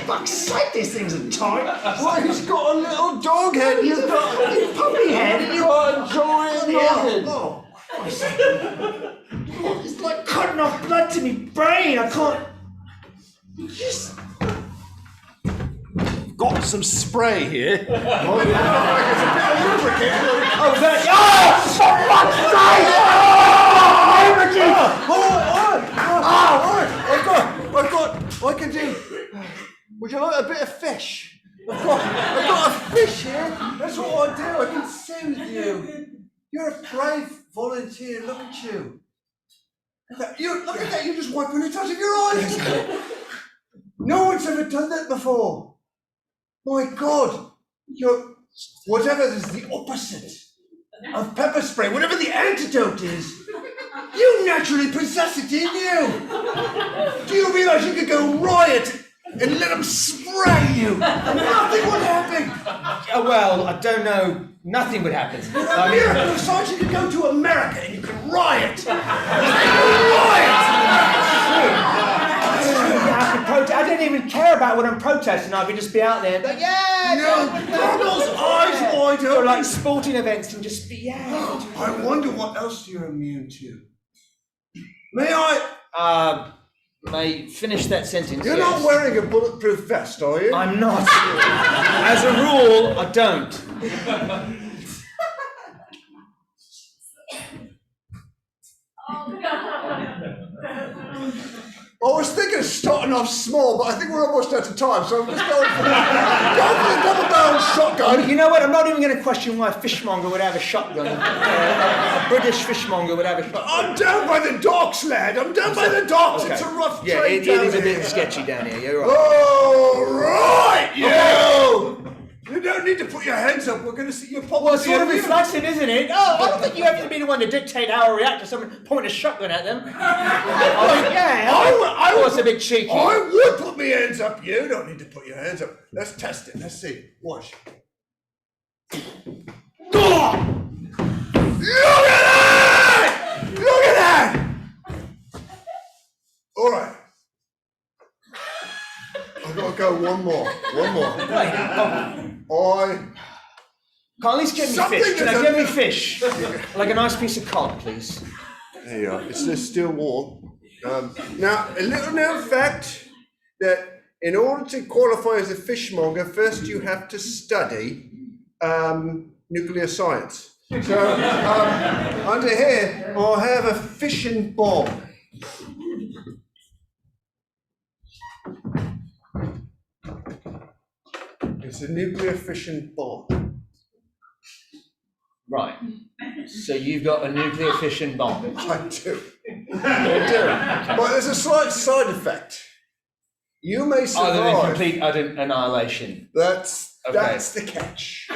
[SPEAKER 9] Fuck's sake, these things are tight.
[SPEAKER 10] well, he's got a little dog head.
[SPEAKER 9] You've got a puppy head and you've got
[SPEAKER 10] a giant dog head.
[SPEAKER 9] Oh, it's like cutting off blood to me brain. I can't. Just.
[SPEAKER 10] Got some spray here. It's a bit of lubricant.
[SPEAKER 9] Oh, that.
[SPEAKER 10] I can do. Would you like a bit of fish? I've got a fish here. That's what I do. I can soothe you. You're a brave volunteer. Look at you. Look at that. You're just wiping it out of your eyes. No one's ever done that before. My God. Whatever is the opposite of pepper spray, whatever the antidote is, you naturally possess it in you. Do you realise you could go riot and let them spray you and nothing would happen?
[SPEAKER 9] Well, I don't know. Nothing would happen.
[SPEAKER 10] A miracle of science, you could go to America and you can riot. Riot!
[SPEAKER 9] I don't even care about what I'm protesting. I could just be out there, but yeah.
[SPEAKER 10] No, goggles, eyes wide
[SPEAKER 9] Or
[SPEAKER 10] open.
[SPEAKER 9] like sporting events and just be yeah.
[SPEAKER 10] I wonder what else you're immune to. May I?
[SPEAKER 9] May finish that sentence.
[SPEAKER 10] You're
[SPEAKER 9] yes.
[SPEAKER 10] not wearing a bulletproof vest, are you?
[SPEAKER 9] I'm not. As a rule, I don't.
[SPEAKER 10] I was thinking of starting off small, but I think we're almost out of time, so I'm just going for the double-barrel shotgun.
[SPEAKER 9] You know what? I'm not even going to question why a fishmonger would have a shotgun. A British fishmonger would have a shotgun.
[SPEAKER 10] I'm down by the docks, lad. I'm down by the docks.
[SPEAKER 9] Okay.
[SPEAKER 10] It's a rough
[SPEAKER 9] Yeah,
[SPEAKER 10] trade
[SPEAKER 9] it
[SPEAKER 10] down
[SPEAKER 9] is a bit
[SPEAKER 10] here.
[SPEAKER 9] sketchy down here. You're right.
[SPEAKER 10] All right, you. You don't need to put your hands up. We're going to see your pop.
[SPEAKER 8] Well, it's sort of reflexive, isn't it? Oh, I don't think you have to be the one to dictate how I react to someone pointing a shotgun at them. I was a bit cheeky.
[SPEAKER 10] I would put my hands up. You don't need to put your hands up. Let's test it. Let's see. Watch. Oh! Look at that! Look at that! All right. I've got to go one more.
[SPEAKER 9] Can't at least get me
[SPEAKER 10] Something
[SPEAKER 9] fish? Can I
[SPEAKER 10] is
[SPEAKER 9] get me fish? Like a nice piece of cod, please.
[SPEAKER 10] There you are. It's just still warm. Now, a little known fact that in order to qualify as a fishmonger, first you have to study nuclear science. So under here, I'll have a fishing bomb. It's a nuclear fission bomb.
[SPEAKER 9] Right. So you've got a nuclear fission bomb.
[SPEAKER 10] I do. But there's a slight side effect. You may survive.
[SPEAKER 9] Other than complete utter annihilation.
[SPEAKER 10] That's the catch.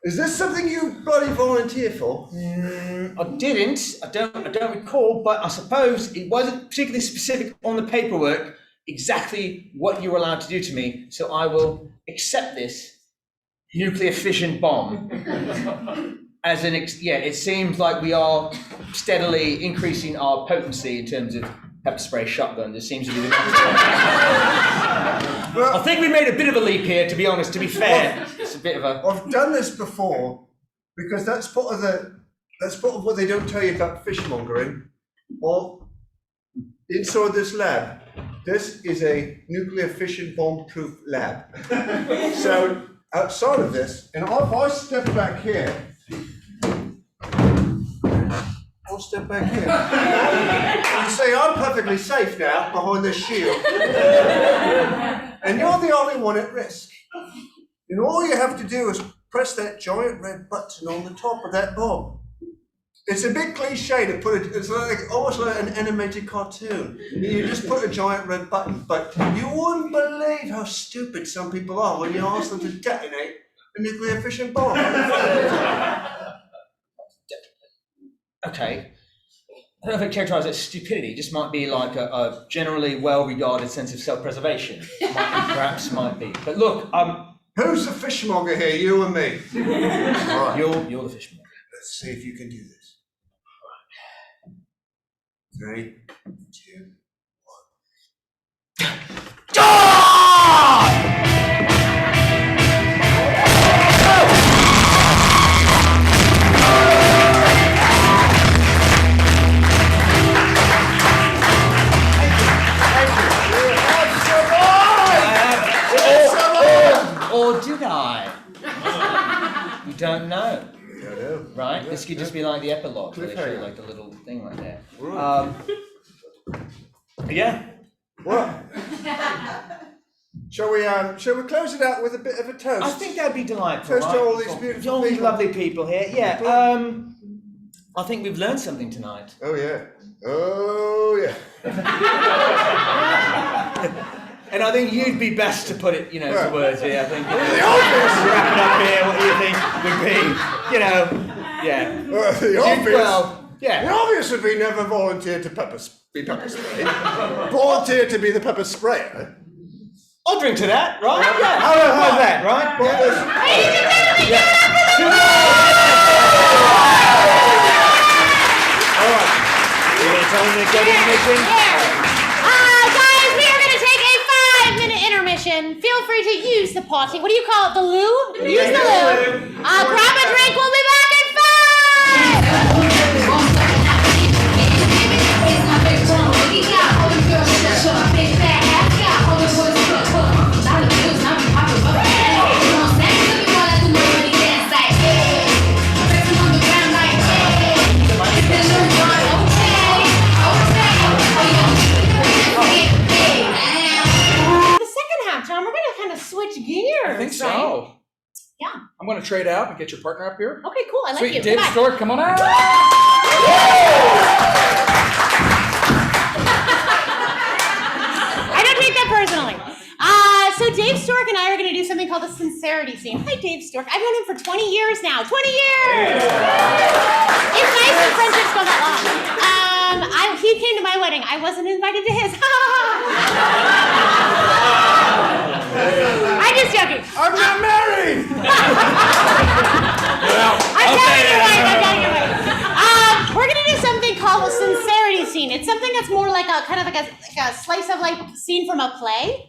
[SPEAKER 10] Is this something you bloody volunteer for?
[SPEAKER 9] I didn't. I don't recall, but I suppose it wasn't particularly specific on the paperwork exactly what you were allowed to do to me, so I will accept this nuclear fission bomb as an it seems like we are steadily increasing our potency in terms of pepper spray shotgun. There seems to be the I think we made a bit of a leap here, to be honest. To be fair, it's a bit of a.
[SPEAKER 10] I've done this before because that's part of what they don't tell you about fishmongering. Well, inside this lab, this is a nuclear fission bomb-proof lab. So outside of this, and if I step back here, I'll step back here. You see, I'm perfectly safe now behind this shield. And you're the only one at risk. And all you have to do is press that giant red button on the top of that bomb. It's a bit cliche to put it, it's like almost like an animated cartoon. You just put a giant red button, but you wouldn't believe how stupid some people are when you ask them to detonate a nuclear fission bomb.
[SPEAKER 9] Okay. I don't know if I characterize it as stupidity. It just might be like a generally well-regarded sense of self-preservation. Perhaps might be. But look,
[SPEAKER 10] who's the fishmonger here? You or me?
[SPEAKER 9] Right. You're the fishmonger.
[SPEAKER 10] Let's see if you can do this. 3, 2, 1.
[SPEAKER 9] Or did I? You don't know. Right? This could just be like the epilogue, where they show like a little thing right there. Yeah.
[SPEAKER 10] What? Shall we close it out with a bit of a toast?
[SPEAKER 9] I think that'd be delightful.
[SPEAKER 10] Toast to all these beautiful people.
[SPEAKER 9] Lovely people here. Yeah. I think we've learned something tonight.
[SPEAKER 10] Oh yeah. Oh yeah.
[SPEAKER 9] And I think you'd be best to put it, to words here. I think.
[SPEAKER 10] The obvious.
[SPEAKER 9] Wrap it up here. What do you think would be, yeah.
[SPEAKER 10] The obvious.
[SPEAKER 9] Well, yeah.
[SPEAKER 10] The obvious would be never volunteer to be pepper sprayed. Volunteer to be the pepper sprayer.
[SPEAKER 9] I'll drink to that, right? Yeah. How's that, right?
[SPEAKER 10] Well,
[SPEAKER 1] Ladies and gentlemen, give it up for the
[SPEAKER 9] All right. You're going to tell me to go to intermission?
[SPEAKER 1] guys, we are going to take a 5-minute intermission. Feel free to use the potty. What do you call it? The loo? Use the loo. Grab a drink. We'll be back in 5. John, we're gonna kind of switch gears.
[SPEAKER 2] I think so.
[SPEAKER 1] Right? Yeah.
[SPEAKER 2] I'm going to trade out and get your partner up here.
[SPEAKER 1] Okay, cool. I like
[SPEAKER 2] Sweet.
[SPEAKER 1] you.
[SPEAKER 2] Dave
[SPEAKER 1] Bye.
[SPEAKER 2] Stork, come on out.
[SPEAKER 1] I don't take that personally. So Dave Stork and I are going to do something called the Sincerity Scene. Hi, Dave Stork. I've known him for 20 years now. 20 years! It's nice when friendships go that long. He came to my wedding. I wasn't invited to his. I'm just joking.
[SPEAKER 10] I'm not married!
[SPEAKER 1] I'm telling you right. We're going to do something called a Sincerity Scene. It's something that's more like a kind of like a slice of life scene from a play.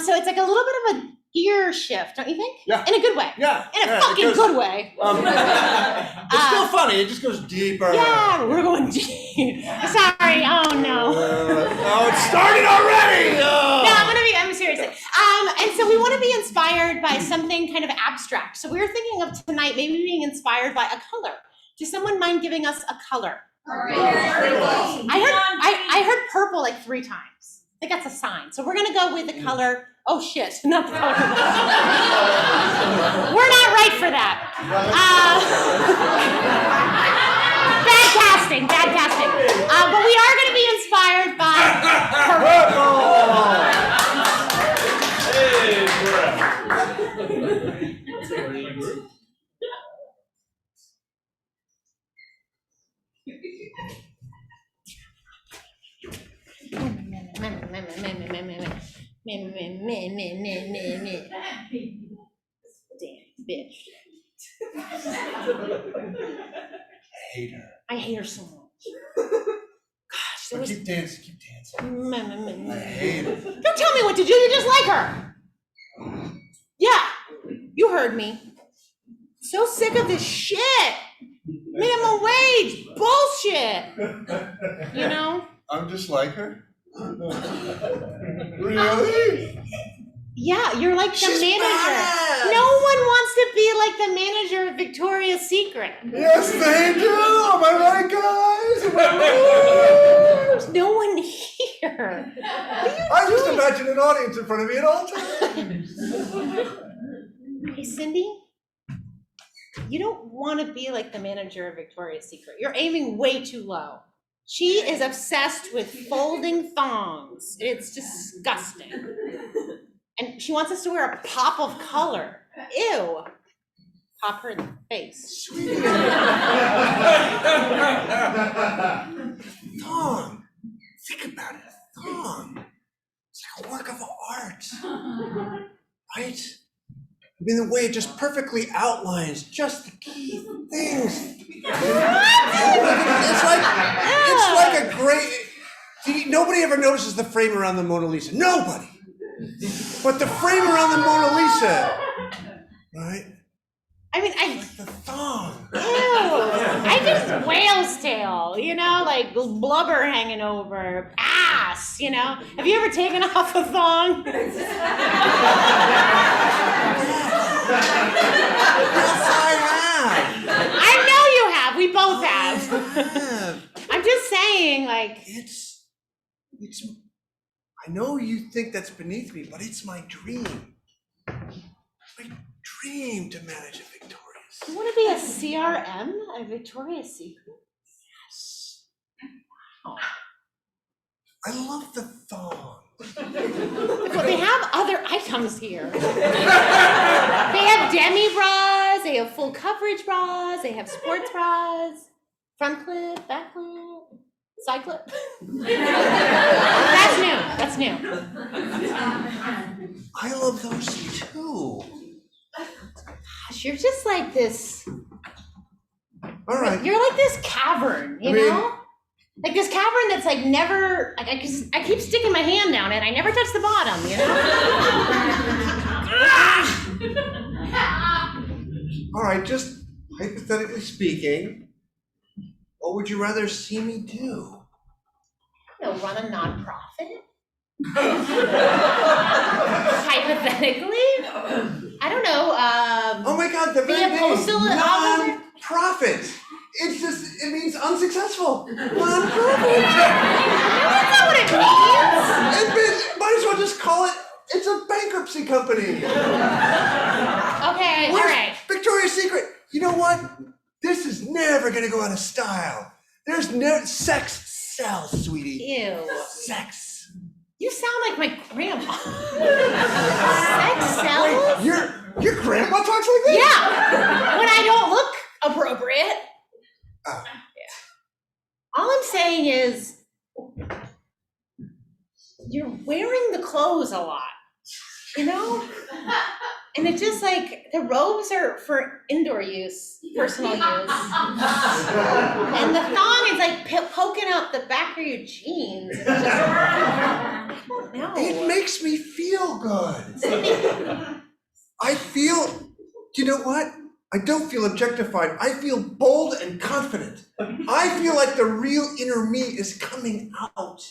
[SPEAKER 1] So it's like a little bit of a gear shift, don't you think?
[SPEAKER 10] Yeah.
[SPEAKER 1] In a good way.
[SPEAKER 10] Yeah.
[SPEAKER 1] In a fucking good way.
[SPEAKER 8] It's still funny. It just goes deeper.
[SPEAKER 1] Yeah, we're going deep. Sorry. Oh no.
[SPEAKER 10] Oh, it started already.
[SPEAKER 1] No, I'm serious. And so we want to be inspired by something kind of abstract. So we were thinking of tonight maybe being inspired by a color. Does someone mind giving us a color? I heard purple like 3 times. I think that's a sign. So we're gonna go with the color. Oh shit, not the color. We're not right for that. Bad casting. But we are gonna be inspired by purple. Damn bitch. I hate her so much. Gosh, there was...
[SPEAKER 10] Keep dancing. I
[SPEAKER 1] hate her. Don't tell me what to do, you just like her. Yeah, you heard me. So sick of this shit. Minimum wage bullshit. You know?
[SPEAKER 10] I'm just like her? Really?
[SPEAKER 1] Yeah, you're like the
[SPEAKER 10] She's
[SPEAKER 1] manager.
[SPEAKER 10] badass.
[SPEAKER 1] No one wants to be like the manager of Victoria's Secret.
[SPEAKER 10] Yes, they do. Am I right, guys? Am I right?
[SPEAKER 1] There's no one here.
[SPEAKER 10] I just imagine an audience in front of me at all times.
[SPEAKER 1] Hey, Cindy, you don't want to be like the manager of Victoria's Secret. You're aiming way too low. She is obsessed with folding thongs. It's disgusting. And she wants us to wear a pop of color. Ew. Pop her in the face.
[SPEAKER 10] Sweetie. Thong. Think about it. Thong. It's like a work of art. Right? I mean, the way it just perfectly outlines just the key things. It's like a great. See, nobody ever notices the frame around the Mona Lisa. Nobody. But the frame around the Mona Lisa, right?
[SPEAKER 1] I mean,
[SPEAKER 10] Like the thong.
[SPEAKER 1] Ew. I just whale's tail, you know, like blubber hanging over, ass, you know. Have you ever taken off a thong?
[SPEAKER 10] Yes, I have.
[SPEAKER 1] I know you have. We both have.
[SPEAKER 10] have.
[SPEAKER 1] I'm just saying, like.
[SPEAKER 10] It's. I know you think that's beneath me, but it's my dream. My dream to manage a Victoria's.
[SPEAKER 1] You want to be a CRM at Victoria's Secret?
[SPEAKER 10] Yes.
[SPEAKER 1] Wow.
[SPEAKER 10] I love the thong.
[SPEAKER 1] But they have other items here. They have demi bras, they have full coverage bras, they have sports bras, front clip, back clip, side clip. That's new.
[SPEAKER 10] I love those too.
[SPEAKER 1] Gosh, you're just like this.
[SPEAKER 10] All right.
[SPEAKER 1] You're like this cavern, you know? Like this cavern that's like never, like I keep sticking my hand down it. I never touch the bottom, you know?
[SPEAKER 10] All right, just hypothetically speaking, what would you rather see me do?
[SPEAKER 1] Run a nonprofit? Hypothetically? I don't know.
[SPEAKER 10] Oh my God, the very
[SPEAKER 1] be a
[SPEAKER 10] name,
[SPEAKER 1] postal
[SPEAKER 10] non-profit. It's just, it means unsuccessful. Non-profit.
[SPEAKER 1] That's not what it means.
[SPEAKER 10] Might as well just call it, it's a bankruptcy company.
[SPEAKER 1] Okay, all right.
[SPEAKER 10] Victoria's Secret. You know what? This is never gonna go out of style. There's no, sex sells, sweetie.
[SPEAKER 1] Ew.
[SPEAKER 10] Sex
[SPEAKER 1] You sound like my grandma. Sex sells?
[SPEAKER 10] Wait, your grandma talks like this?
[SPEAKER 1] Yeah. When I don't look appropriate.
[SPEAKER 10] Oh.
[SPEAKER 1] Yeah. All I'm saying is, you're wearing the clothes a lot, you know? And it's just like, the robes are for indoor use, personal use. And the thong is like poking out the back of your jeans. It's just, I don't know.
[SPEAKER 10] It makes me feel good. I feel, you know what? I don't feel objectified. I feel bold and confident. I feel like the real inner me is coming out.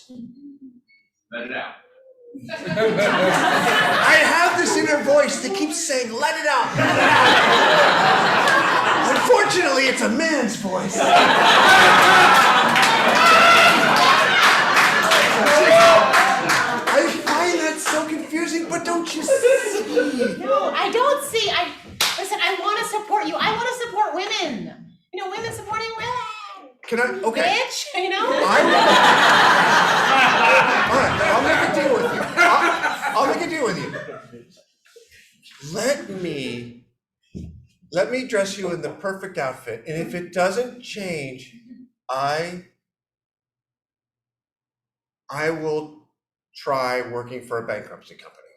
[SPEAKER 7] Let it out.
[SPEAKER 10] I have this inner voice that keeps saying, let it out, let it out. Unfortunately, it's a man's voice. I find that so confusing, but don't you see?
[SPEAKER 1] No, I don't see. Listen, I want to support you. I want to support women. You know, women supporting women.
[SPEAKER 10] Can I? Okay.
[SPEAKER 1] Bitch, you know?
[SPEAKER 10] All right, I'll make a deal with you. I'll make a deal with you. Let me dress you in the perfect outfit, and if it doesn't change, I will try working for a bankruptcy company.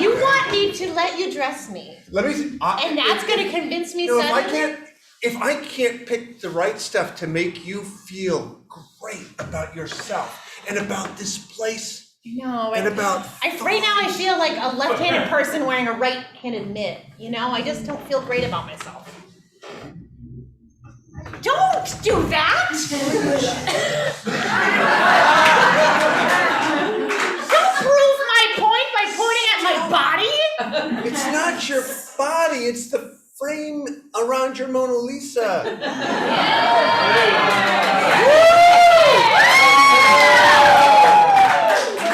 [SPEAKER 1] You want me to let you dress me,
[SPEAKER 10] Let me see.
[SPEAKER 1] and that's going to convince me
[SPEAKER 10] No,
[SPEAKER 1] suddenly?
[SPEAKER 10] if I can't pick the right stuff to make you feel great about yourself and about this place
[SPEAKER 1] No,
[SPEAKER 10] and about
[SPEAKER 1] right now I feel like a left-handed person wearing a right-handed mitt. You know, I just don't feel great about myself. Don't do that! Don't prove my point by pointing at my body!
[SPEAKER 10] It's not your body, it's the frame around your Mona Lisa.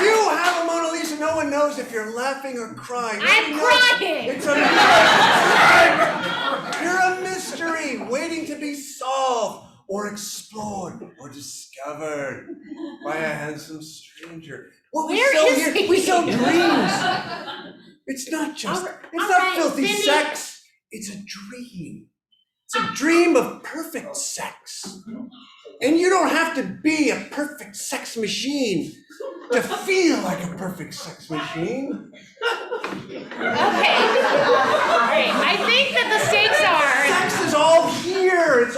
[SPEAKER 10] You have a Mona Lisa, no one knows if you're laughing or crying.
[SPEAKER 1] I'm crying!
[SPEAKER 10] It's a You're a mystery waiting to be solved or explored or discovered by a handsome stranger. Well, we sell dreams. It's not just, it's not filthy sex. It's a dream. It's a dream of perfect sex. And you don't have to be a perfect sex machine to feel like a perfect sex machine.
[SPEAKER 1] Okay. Alright, I think that the stakes are...
[SPEAKER 10] Sex is all here. It's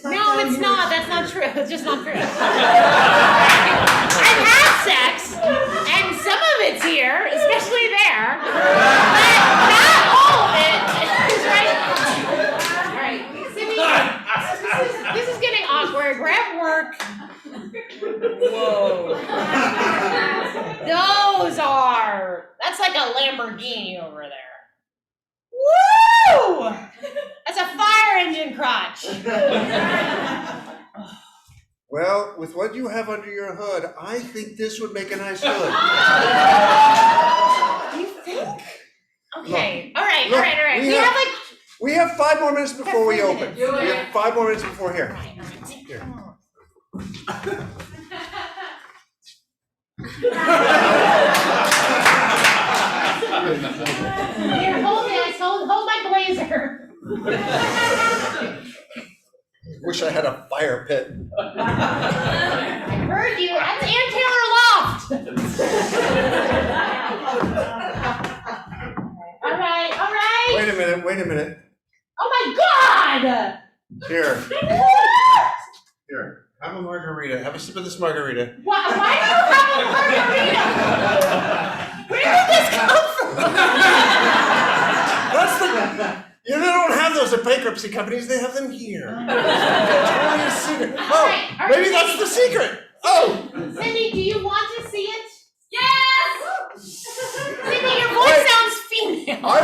[SPEAKER 10] not
[SPEAKER 1] No,
[SPEAKER 10] down
[SPEAKER 1] it's
[SPEAKER 10] here.
[SPEAKER 1] not. That's not true. It's just not true. I've had sex, and some of it's here, especially there, but not all of it is right. Alright, Sydney, this is getting awkward. We're at work.
[SPEAKER 8] Whoa.
[SPEAKER 1] That's like a Lamborghini over there. Woo! That's a fire engine crotch.
[SPEAKER 10] Well, with what you have under your hood, I think this would make a nice hood.
[SPEAKER 1] You think? Okay.
[SPEAKER 10] Look,
[SPEAKER 1] All right.
[SPEAKER 10] We have 5 more minutes before we
[SPEAKER 1] 3
[SPEAKER 10] open.
[SPEAKER 1] minutes.
[SPEAKER 10] We have 5 more minutes before here. Here.
[SPEAKER 1] Here, hold my blazer.
[SPEAKER 10] Wish I had a fire pit.
[SPEAKER 1] I heard you. That's Ann Taylor Loft. All right.
[SPEAKER 10] Wait a minute.
[SPEAKER 1] Oh my God!
[SPEAKER 10] Here. Have a margarita. Have a sip of this margarita.
[SPEAKER 1] Why do you have a margarita? Where did this come from?
[SPEAKER 10] They don't have those at bankruptcy companies. They have them here. Totally a secret. Oh, maybe that's the secret. Oh.
[SPEAKER 1] Cindy, do you want to see it?
[SPEAKER 5] Yes!
[SPEAKER 1] Cindy, your voice sounds female.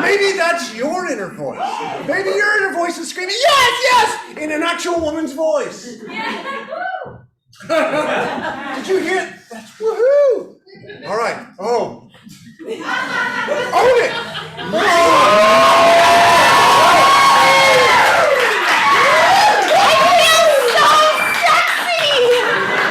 [SPEAKER 10] Maybe that's your inner voice. Maybe your inner voice is screaming, yes, yes, in an actual woman's voice. Did you hear it? That's woohoo. All right. Oh. Own it.
[SPEAKER 1] I feel so sexy.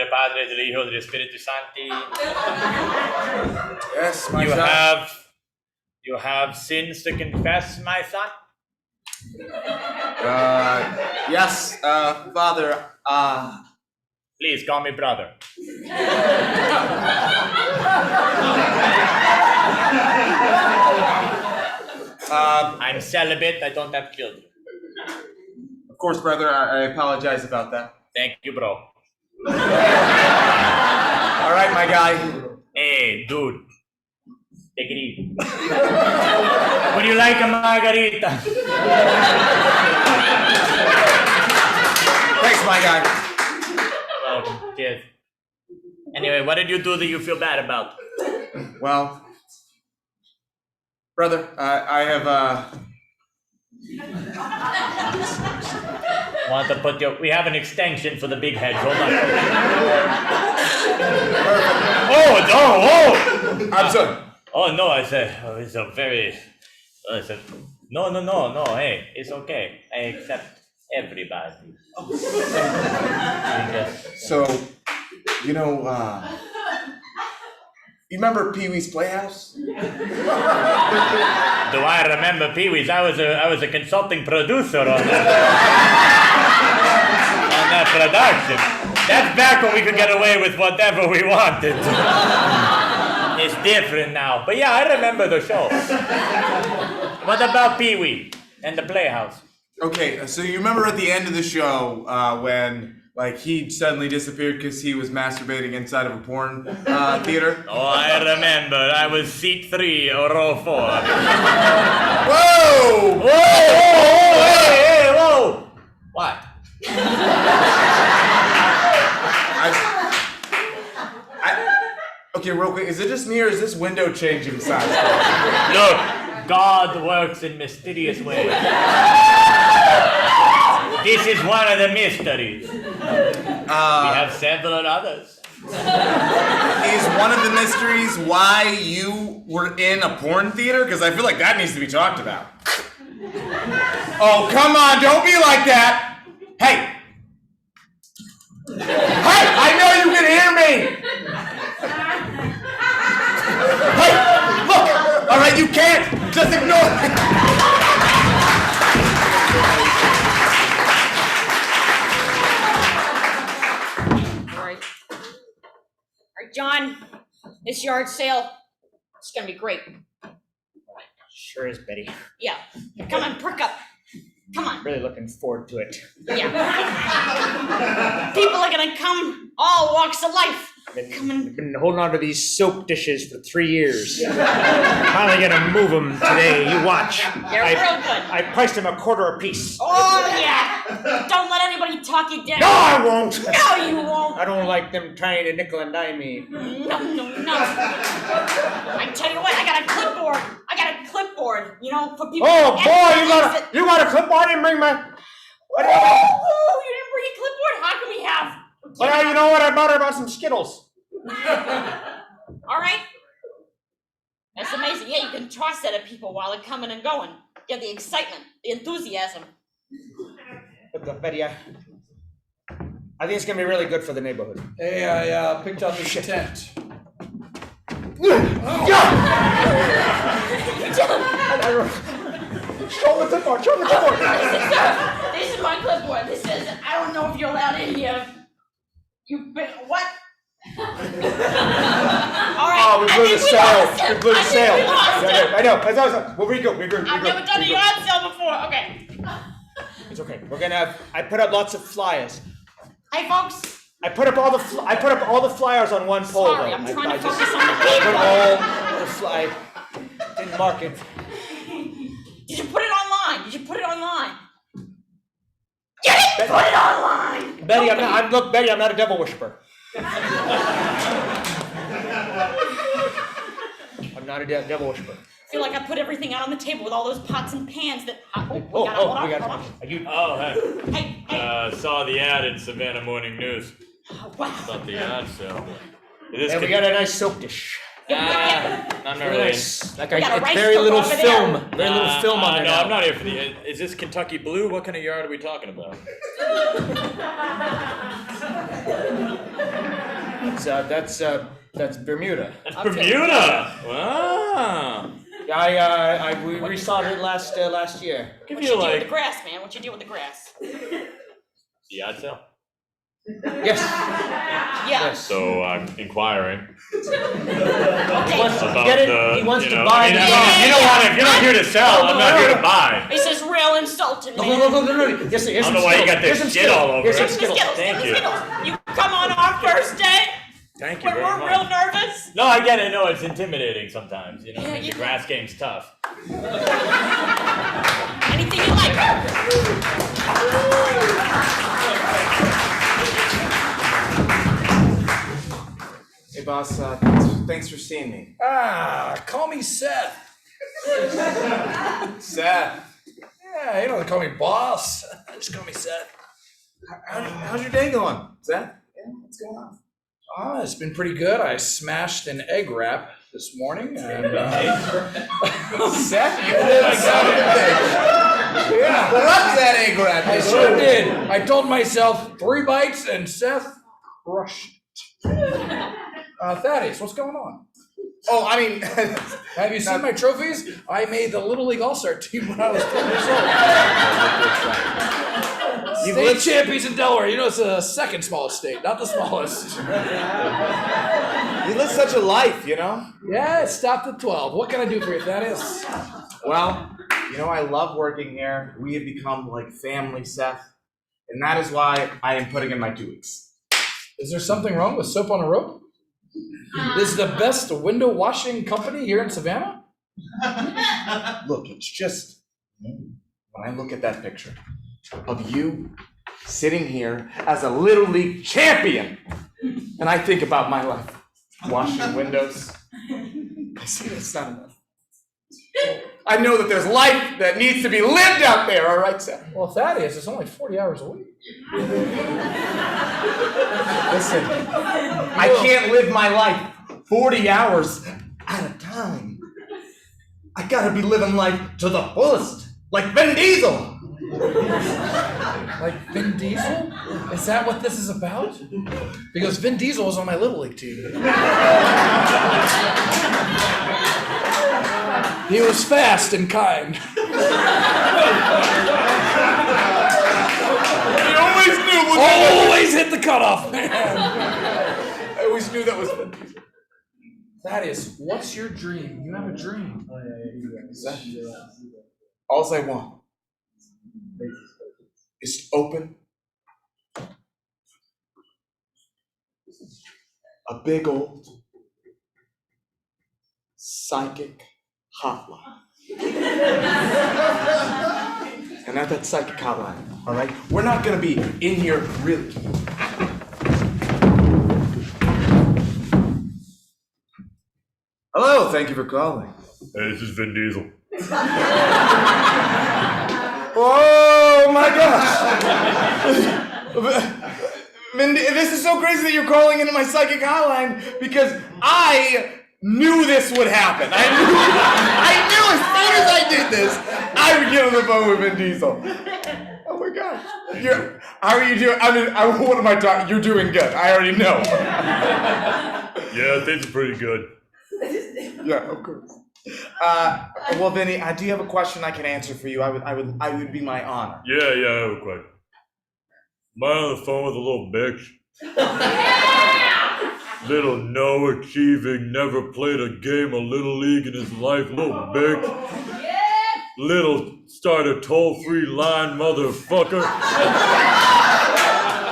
[SPEAKER 11] del Padre, del Hijo, del Espíritu Santi.
[SPEAKER 3] Yes, my son.
[SPEAKER 11] You have sins to confess, my son?
[SPEAKER 3] Yes, Father.
[SPEAKER 11] Please call me brother. I'm celibate, I don't have children.
[SPEAKER 3] Of course, brother, I apologize about that.
[SPEAKER 11] Thank you, bro.
[SPEAKER 3] All right, my guy.
[SPEAKER 11] Hey, dude. Take it easy. Would you like a margarita?
[SPEAKER 3] Thanks, my guy.
[SPEAKER 11] Welcome. Cheers. Anyway, what did you do that you feel bad about?
[SPEAKER 3] Well, brother, I have
[SPEAKER 11] Want to put your... We have an extension for the big heads. Hold on.
[SPEAKER 3] I'm sorry.
[SPEAKER 11] Oh, no, I said... Oh, it's a very... I said... No, hey, it's okay. I accept everybody.
[SPEAKER 3] So, you know, you remember Pee-wee's Playhouse?
[SPEAKER 11] Do I remember Pee-wee's? I was a consulting producer on that production. That's back when we could get away with whatever we wanted. It's different now. But yeah, I remember the show. What about Pee-wee and the Playhouse?
[SPEAKER 3] Okay, so you remember at the end of the show when like he suddenly disappeared because he was masturbating inside of a porn theater?
[SPEAKER 11] Oh, I remember. I was seat 3 or row 4.
[SPEAKER 3] Whoa!
[SPEAKER 11] Hey, whoa! What?
[SPEAKER 3] Okay, real quick, is it just me or is this window changing size?
[SPEAKER 11] Look, God works in mysterious ways. This is one of the mysteries. We have several others.
[SPEAKER 3] Is one of the mysteries why you were in a porn theater? Because I feel like that needs to be talked about. Oh, come on, don't be like that. Hey! Hey, I know you can hear me! Hey, look! All right, you can't. Just ignore me.
[SPEAKER 4] All right, John, this yard sale, it's gonna be great.
[SPEAKER 8] Sure is, Betty.
[SPEAKER 4] Yeah, come on, perk up. Come on.
[SPEAKER 8] Really looking forward to it.
[SPEAKER 4] Yeah. People are gonna come, all walks of life.
[SPEAKER 8] I've been holding on to these soap dishes for 3 years. Finally gonna move them today. You watch.
[SPEAKER 4] They're real good.
[SPEAKER 8] I priced them $0.25 apiece.
[SPEAKER 4] Oh yeah. Don't let anybody talk you down.
[SPEAKER 8] No, I won't.
[SPEAKER 4] No, you won't.
[SPEAKER 8] I don't like them trying to nickel and dime me.
[SPEAKER 4] No. I tell you what, I got a clipboard. You know, for people.
[SPEAKER 8] Oh boy, you got a clipboard. I didn't bring my.
[SPEAKER 4] Oh, you didn't bring a clipboard? How can we have?
[SPEAKER 8] Well, you know what? I bought some Skittles.
[SPEAKER 4] All right. That's amazing. Yeah, you can toss that at people while they're coming and going. Get the excitement, the enthusiasm.
[SPEAKER 8] Look, Betty, I think it's gonna be really good for the neighborhood.
[SPEAKER 2] Hey, I picked up this tent.
[SPEAKER 8] Show me the clipboard.
[SPEAKER 4] This is my clipboard. This says, I don't know if you're allowed in here. You've been, what? All right.
[SPEAKER 8] Oh, we blew the sale. We blew the
[SPEAKER 4] I
[SPEAKER 8] sale.
[SPEAKER 4] think we lost him.
[SPEAKER 8] I know. Well, we're good.
[SPEAKER 4] I've never done a yard sale before. Okay.
[SPEAKER 8] It's okay. We're gonna have. I put up lots of flyers.
[SPEAKER 4] Hey, folks.
[SPEAKER 8] I put up all the flyers on one pole.
[SPEAKER 4] Sorry,
[SPEAKER 8] though.
[SPEAKER 4] I'm trying to
[SPEAKER 8] I just
[SPEAKER 4] focus on the
[SPEAKER 8] put
[SPEAKER 4] paper.
[SPEAKER 8] all the didn't mark it.
[SPEAKER 4] Did you put it online? You didn't put it online.
[SPEAKER 8] Betty, Betty, I'm not a devil worshiper. I'm not a devil worshiper.
[SPEAKER 4] I feel like I put everything out on the table with all those pots and pans that.
[SPEAKER 8] We got it.
[SPEAKER 11] Oh,
[SPEAKER 4] Hey.
[SPEAKER 11] Saw the ad in Savannah Morning News.
[SPEAKER 4] Oh, wow.
[SPEAKER 11] Thought the ad sale.
[SPEAKER 8] And we got a nice soap dish.
[SPEAKER 11] I'm not really.
[SPEAKER 8] Nice. Like
[SPEAKER 4] got a rice
[SPEAKER 8] very
[SPEAKER 4] cooker
[SPEAKER 8] little
[SPEAKER 4] over
[SPEAKER 8] film.
[SPEAKER 4] there.
[SPEAKER 8] Very little film on it.
[SPEAKER 11] No, I'm not here for the. Is this Kentucky Blue? What kind of yard are we talking about?
[SPEAKER 9] That's Bermuda.
[SPEAKER 11] That's Bermuda. Wow.
[SPEAKER 9] We restarted last year.
[SPEAKER 11] Give
[SPEAKER 1] What
[SPEAKER 11] you
[SPEAKER 1] you do with
[SPEAKER 11] like
[SPEAKER 1] the grass, man? What you do with the grass?
[SPEAKER 11] the yard sale.
[SPEAKER 9] Yes.
[SPEAKER 1] Yeah.
[SPEAKER 11] So I'm inquiring
[SPEAKER 1] Okay.
[SPEAKER 11] about
[SPEAKER 9] Get it?
[SPEAKER 11] the.
[SPEAKER 9] He wants
[SPEAKER 11] you
[SPEAKER 9] to
[SPEAKER 11] know,
[SPEAKER 9] buy
[SPEAKER 11] I mean,
[SPEAKER 9] the-
[SPEAKER 11] if you're not here to sell, I'm not here to buy.
[SPEAKER 1] This is real insulting, man.
[SPEAKER 9] No. Yes,
[SPEAKER 11] I don't know why you got this shit all over
[SPEAKER 9] Here's
[SPEAKER 11] it.
[SPEAKER 9] some
[SPEAKER 1] Give me the
[SPEAKER 9] Skittles.
[SPEAKER 1] Skittles.
[SPEAKER 11] Thank
[SPEAKER 1] Give me
[SPEAKER 11] you.
[SPEAKER 1] the Skittles. You come on our first date
[SPEAKER 11] Thank you
[SPEAKER 1] when
[SPEAKER 11] very
[SPEAKER 1] we're
[SPEAKER 11] much.
[SPEAKER 1] real nervous.
[SPEAKER 11] No, I get it. No, it's intimidating sometimes. You know,
[SPEAKER 1] Yeah,
[SPEAKER 11] the
[SPEAKER 1] yeah.
[SPEAKER 11] grass game's tough.
[SPEAKER 1] Anything you like.
[SPEAKER 3] Hey, boss. Thanks for seeing me.
[SPEAKER 2] Call me Seth.
[SPEAKER 3] Seth.
[SPEAKER 2] Yeah, you don't have to call me boss. Just call me Seth.
[SPEAKER 3] How's your day going, Seth? Yeah, what's going on?
[SPEAKER 2] It's been pretty good. I smashed an egg wrap this morning, and
[SPEAKER 3] Seth, you
[SPEAKER 2] yeah,
[SPEAKER 3] love that egg wrap.
[SPEAKER 2] I sure did. I told myself 3 bites, and Seth crushed it. Thaddeus, what's going on?
[SPEAKER 3] Oh, I mean,
[SPEAKER 2] Have you seen my trophies? I made the Little League All-Star team when I was 12 years old. State champions in Delaware. You know, it's the second smallest state, not the smallest.
[SPEAKER 3] you live such a life, you know?
[SPEAKER 2] Yeah, it stopped at 12. What can I do for you, Thaddeus?
[SPEAKER 3] Well, you know, I love working here. We have become like family, Seth. And that is why I am putting in my 2 weeks.
[SPEAKER 2] Is there something wrong with Soap on a Rope? This is the best window washing company here in Savannah?
[SPEAKER 3] Look, it's just when I look at that picture of you sitting here as a Little League champion, and I think about my life washing windows, I see that's not enough. I know that there's life that needs to be lived out there, all right, Seth?
[SPEAKER 2] Well, Thaddeus, it's only 40 hours a week.
[SPEAKER 3] Listen, I can't live my life 40 hours at a time. I gotta be living life to the fullest, like Vin Diesel.
[SPEAKER 2] Like Vin Diesel? Is that what this is about? Because Vin Diesel was on my Little League team. He was fast and kind.
[SPEAKER 3] I always knew.
[SPEAKER 2] Always hit the cutoff, man.
[SPEAKER 3] I always knew that was Vin Diesel.
[SPEAKER 2] Thaddeus, what's your dream? You have a dream.
[SPEAKER 3] All I want is to open a big old psychic hotline. And at that psychic hotline, all right, we're not gonna be in here really. Hello, thank you for calling.
[SPEAKER 11] Hey, this is Vin Diesel.
[SPEAKER 3] Oh my gosh! This is so crazy that you're calling into my psychic hotline because I knew this would happen. I knew as soon as I did this, I would get on the phone with Vin Diesel. Oh my gosh! How are you doing? I mean, what am I talking? You're doing good. I already know.
[SPEAKER 11] Yeah, things are pretty good.
[SPEAKER 3] Yeah, of course. Well, Vinny, do you have a question I can answer for you? I would be my honor.
[SPEAKER 11] Yeah, I have a question. Am I on the phone with a little bitch? Little no achieving, never played a game of Little League in his life, little bitch. Little start a toll-free line, motherfucker.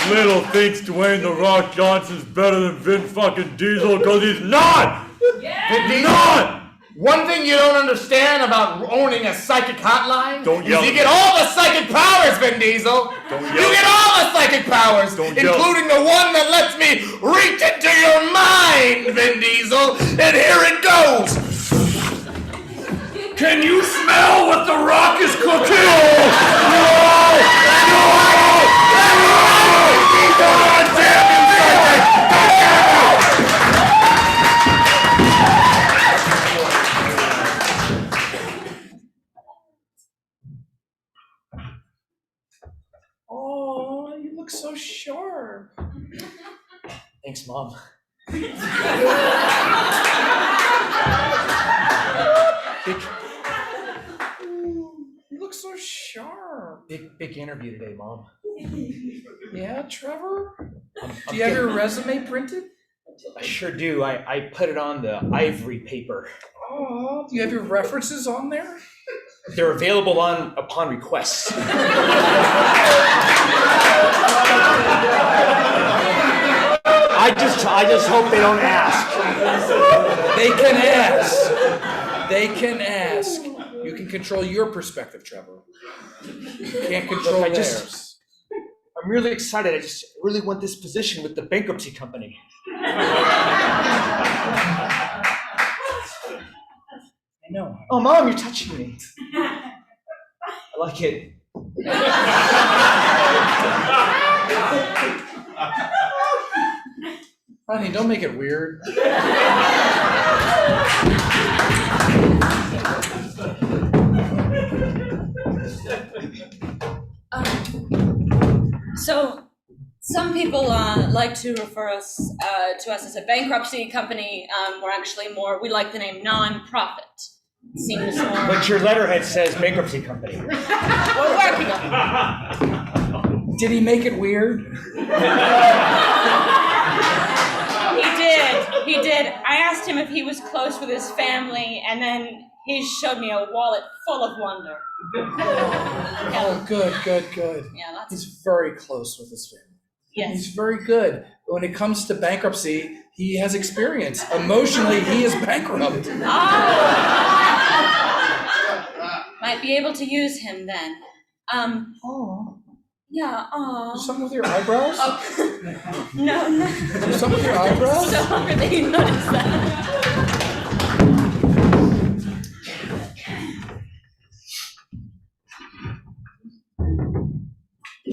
[SPEAKER 11] Little thinks Dwayne The Rock Johnson's better than Vin fucking Diesel because he's not!
[SPEAKER 3] Vin Diesel,
[SPEAKER 11] Not!
[SPEAKER 3] one thing you don't understand about owning a psychic hotline
[SPEAKER 11] Don't
[SPEAKER 3] is
[SPEAKER 11] yell
[SPEAKER 3] you
[SPEAKER 11] at
[SPEAKER 3] get
[SPEAKER 11] me.
[SPEAKER 3] all the psychic powers, Vin Diesel.
[SPEAKER 11] Don't
[SPEAKER 3] You
[SPEAKER 11] yell.
[SPEAKER 3] get all the psychic powers,
[SPEAKER 11] Don't yell.
[SPEAKER 3] including the one that lets me reach into your mind, Vin Diesel. And here it goes.
[SPEAKER 2] Can you smell what the Rock is cooking? Oh, you look so sharp.
[SPEAKER 9] Thanks, Mom.
[SPEAKER 2] You look so sharp.
[SPEAKER 8] Big interview today, Mom.
[SPEAKER 2] Yeah, Trevor?
[SPEAKER 8] I'm
[SPEAKER 2] Do you have your resume printed?
[SPEAKER 8] I sure do. I put it on the ivory paper.
[SPEAKER 2] Oh, do you have your references on there?
[SPEAKER 8] They're available upon request. I just hope they don't ask.
[SPEAKER 2] They can ask. They can ask. You can control your perspective, Trevor. You can't control theirs.
[SPEAKER 8] I'm really excited. I just really want this position with the bankruptcy company.
[SPEAKER 2] I know.
[SPEAKER 8] Oh, Mom, you're touching me. I like it.
[SPEAKER 2] Honey, don't make it weird.
[SPEAKER 4] So, some people like to refer to us as a bankruptcy company. We're actually we like the name non-profit. Seems more.
[SPEAKER 8] But your letterhead says bankruptcy company.
[SPEAKER 4] We're working on it.
[SPEAKER 2] Did he make it weird?
[SPEAKER 4] He did. I asked him if he was close with his family, and then he showed me a wallet full of wonder.
[SPEAKER 2] Oh, good.
[SPEAKER 4] Yeah, that's.
[SPEAKER 2] He's very close with his family.
[SPEAKER 4] Yes.
[SPEAKER 2] He's very good. When it comes to bankruptcy, he has experience. Emotionally, he is bankrupt.
[SPEAKER 4] Might be able to use him then. Yeah,
[SPEAKER 2] Something with your eyebrows?
[SPEAKER 4] No.
[SPEAKER 2] Something with your eyebrows?
[SPEAKER 4] So hungry that you noticed that.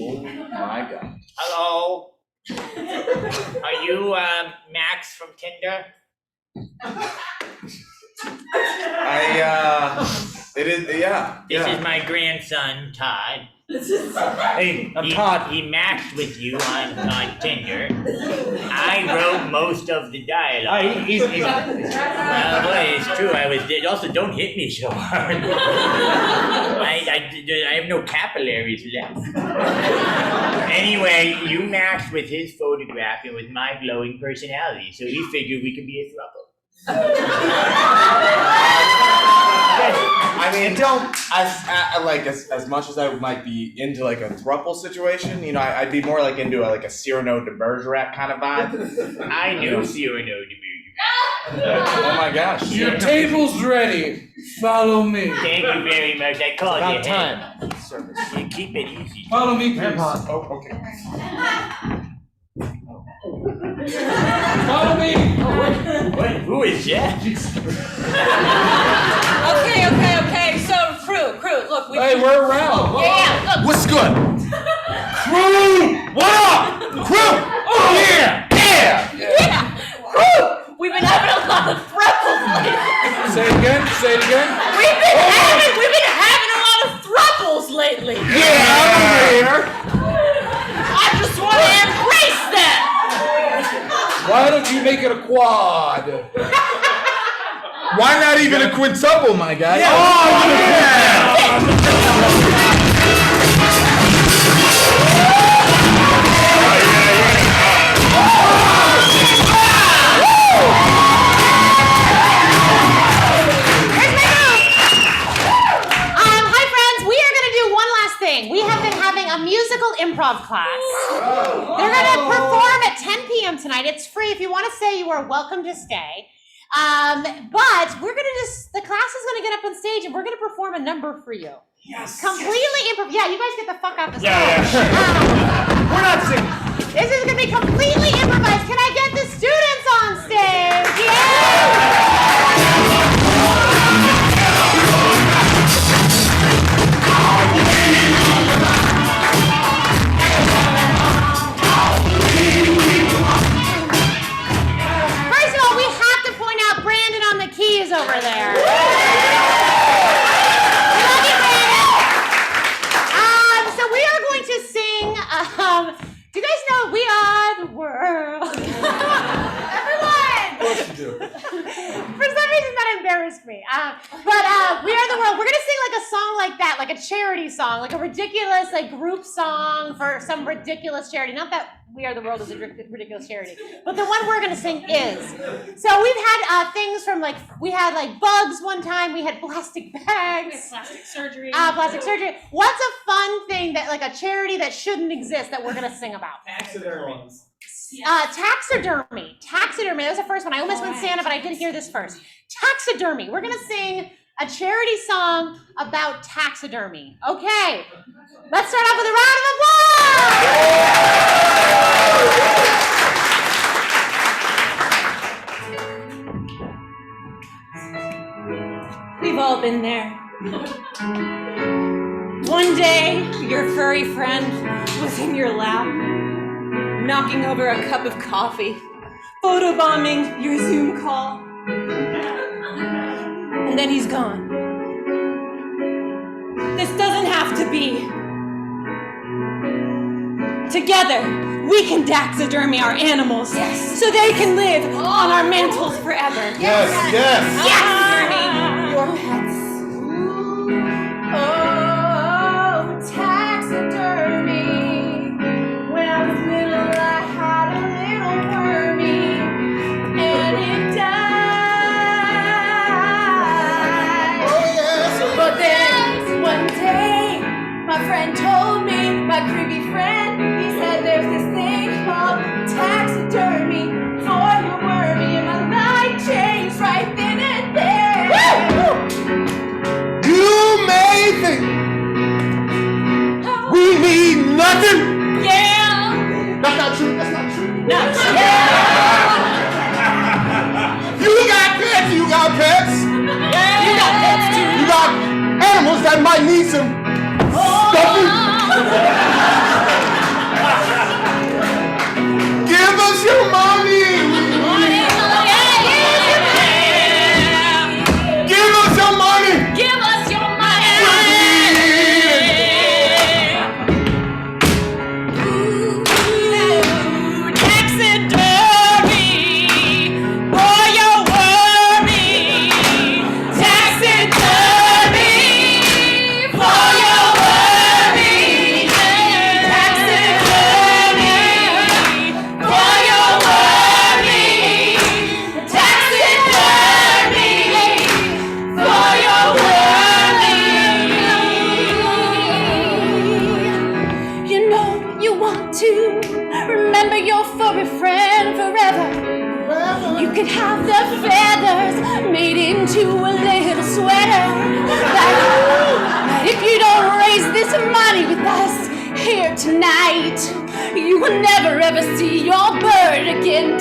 [SPEAKER 2] Oh my God.
[SPEAKER 11] Hello. Are you Max from Tinder?
[SPEAKER 3] It is, yeah.
[SPEAKER 11] This is my grandson, Todd.
[SPEAKER 8] Hey, I'm Todd.
[SPEAKER 11] He matched with you on Tinder. I wrote most of the dialogue.
[SPEAKER 8] He's
[SPEAKER 11] Well, boy, it's true. Also, don't hit me so hard. I have no capillaries left. Anyway, you matched with his photograph and with my glowing personality, so we figured we could be a throuple.
[SPEAKER 3] I mean, as much as I might be into like a throuple situation, you know, I'd be more like into a Cyrano de Bergerac kind of vibe.
[SPEAKER 11] I knew Cyrano de Bergerac.
[SPEAKER 3] Oh my gosh!
[SPEAKER 2] Your table's ready. Follow me.
[SPEAKER 11] Thank you very much. I called you.
[SPEAKER 8] about time.
[SPEAKER 11] You keep it easy.
[SPEAKER 2] Follow me, please.
[SPEAKER 3] Oh, okay.
[SPEAKER 2] Follow me.
[SPEAKER 11] What? Who is that?
[SPEAKER 4] Okay. So, crew, look.
[SPEAKER 2] Hey, we're around.
[SPEAKER 4] Yeah, look.
[SPEAKER 3] What's good?
[SPEAKER 2] Crew! What up? Crew! Oh, yeah!
[SPEAKER 4] Crew! We've been having a lot of thruples lately.
[SPEAKER 2] Say it again.
[SPEAKER 4] We've been having a lot of thruples lately.
[SPEAKER 2] Yeah, I'm here.
[SPEAKER 4] I just want to embrace that.
[SPEAKER 2] Why don't you make it a quad?
[SPEAKER 3] Why not even a quintuple, my guy?
[SPEAKER 2] Yeah.
[SPEAKER 3] Oh, yeah!
[SPEAKER 1] Hi friends, we are going to do one last thing. We have been having a musical improv class. They're going to perform at 10 p.m. tonight. It's free. If you want to stay, you are welcome to stay. But we're going to the class is going to get up on stage and we're going to perform a number for you.
[SPEAKER 2] Yes.
[SPEAKER 1] Completely improv. Yeah, you guys get the fuck out the stage.
[SPEAKER 8] Yeah. We're not singing.
[SPEAKER 1] This is going to be completely improvised. Can I get the students on stage? Yeah! First of all, we have to point out Brandon on the keys over there. We love you, Brandon. So we are going to sing. Do you guys know "We Are the World"? Everyone. embarrassed me. But We Are the World. We're gonna sing like a song like that, like a charity song, like a ridiculous like group song for some ridiculous charity. Not that We Are the World is a ridiculous charity, but the one we're gonna sing is. So we've had things from like we had like bugs one time. We had plastic bags.
[SPEAKER 4] Plastic surgery.
[SPEAKER 1] Plastic surgery. What's a fun thing that like a charity that shouldn't exist that we're gonna sing about?
[SPEAKER 6] Taxidermy.
[SPEAKER 1] Taxidermy. Taxidermy. That was the first one. I almost went Santa, but I did hear this first. Taxidermy. We're gonna sing a charity song about taxidermy. Okay. Let's start off with a round of
[SPEAKER 4] applause. We've all been there. One day, your furry friend was in your lap, knocking over a cup of coffee, photobombing your Zoom call, and then he's gone. This doesn't have to be. Together, we can taxidermy our animals so they can live on our mantles forever.
[SPEAKER 10] Yes.
[SPEAKER 4] Taxidermy your pets. Oh, taxidermy. When I was little, I had a little wormy, and it died. But then one day, my friend told me, my creepy friend, he said there's this thing called taxidermy for your wormy, and my life changed right then and there.
[SPEAKER 10] You may think we need nothing.
[SPEAKER 4] Yeah.
[SPEAKER 10] That's not true. That's not true.
[SPEAKER 4] No.
[SPEAKER 10] You got pets. You got pets.
[SPEAKER 4] Yeah. You got pets too.
[SPEAKER 10] You got animals that might need some stuffing. Give us your money. Give us your money.
[SPEAKER 4] Give us your money. Ooh, taxidermy for your wormy. Taxidermy for your wormy. Taxidermy for your wormy. Taxidermy for your wormy. You know you want to remember your furry friend forever. You could have the feathers made into a little sweater. But if you don't raise this money with us here tonight, you will never ever see your bird again.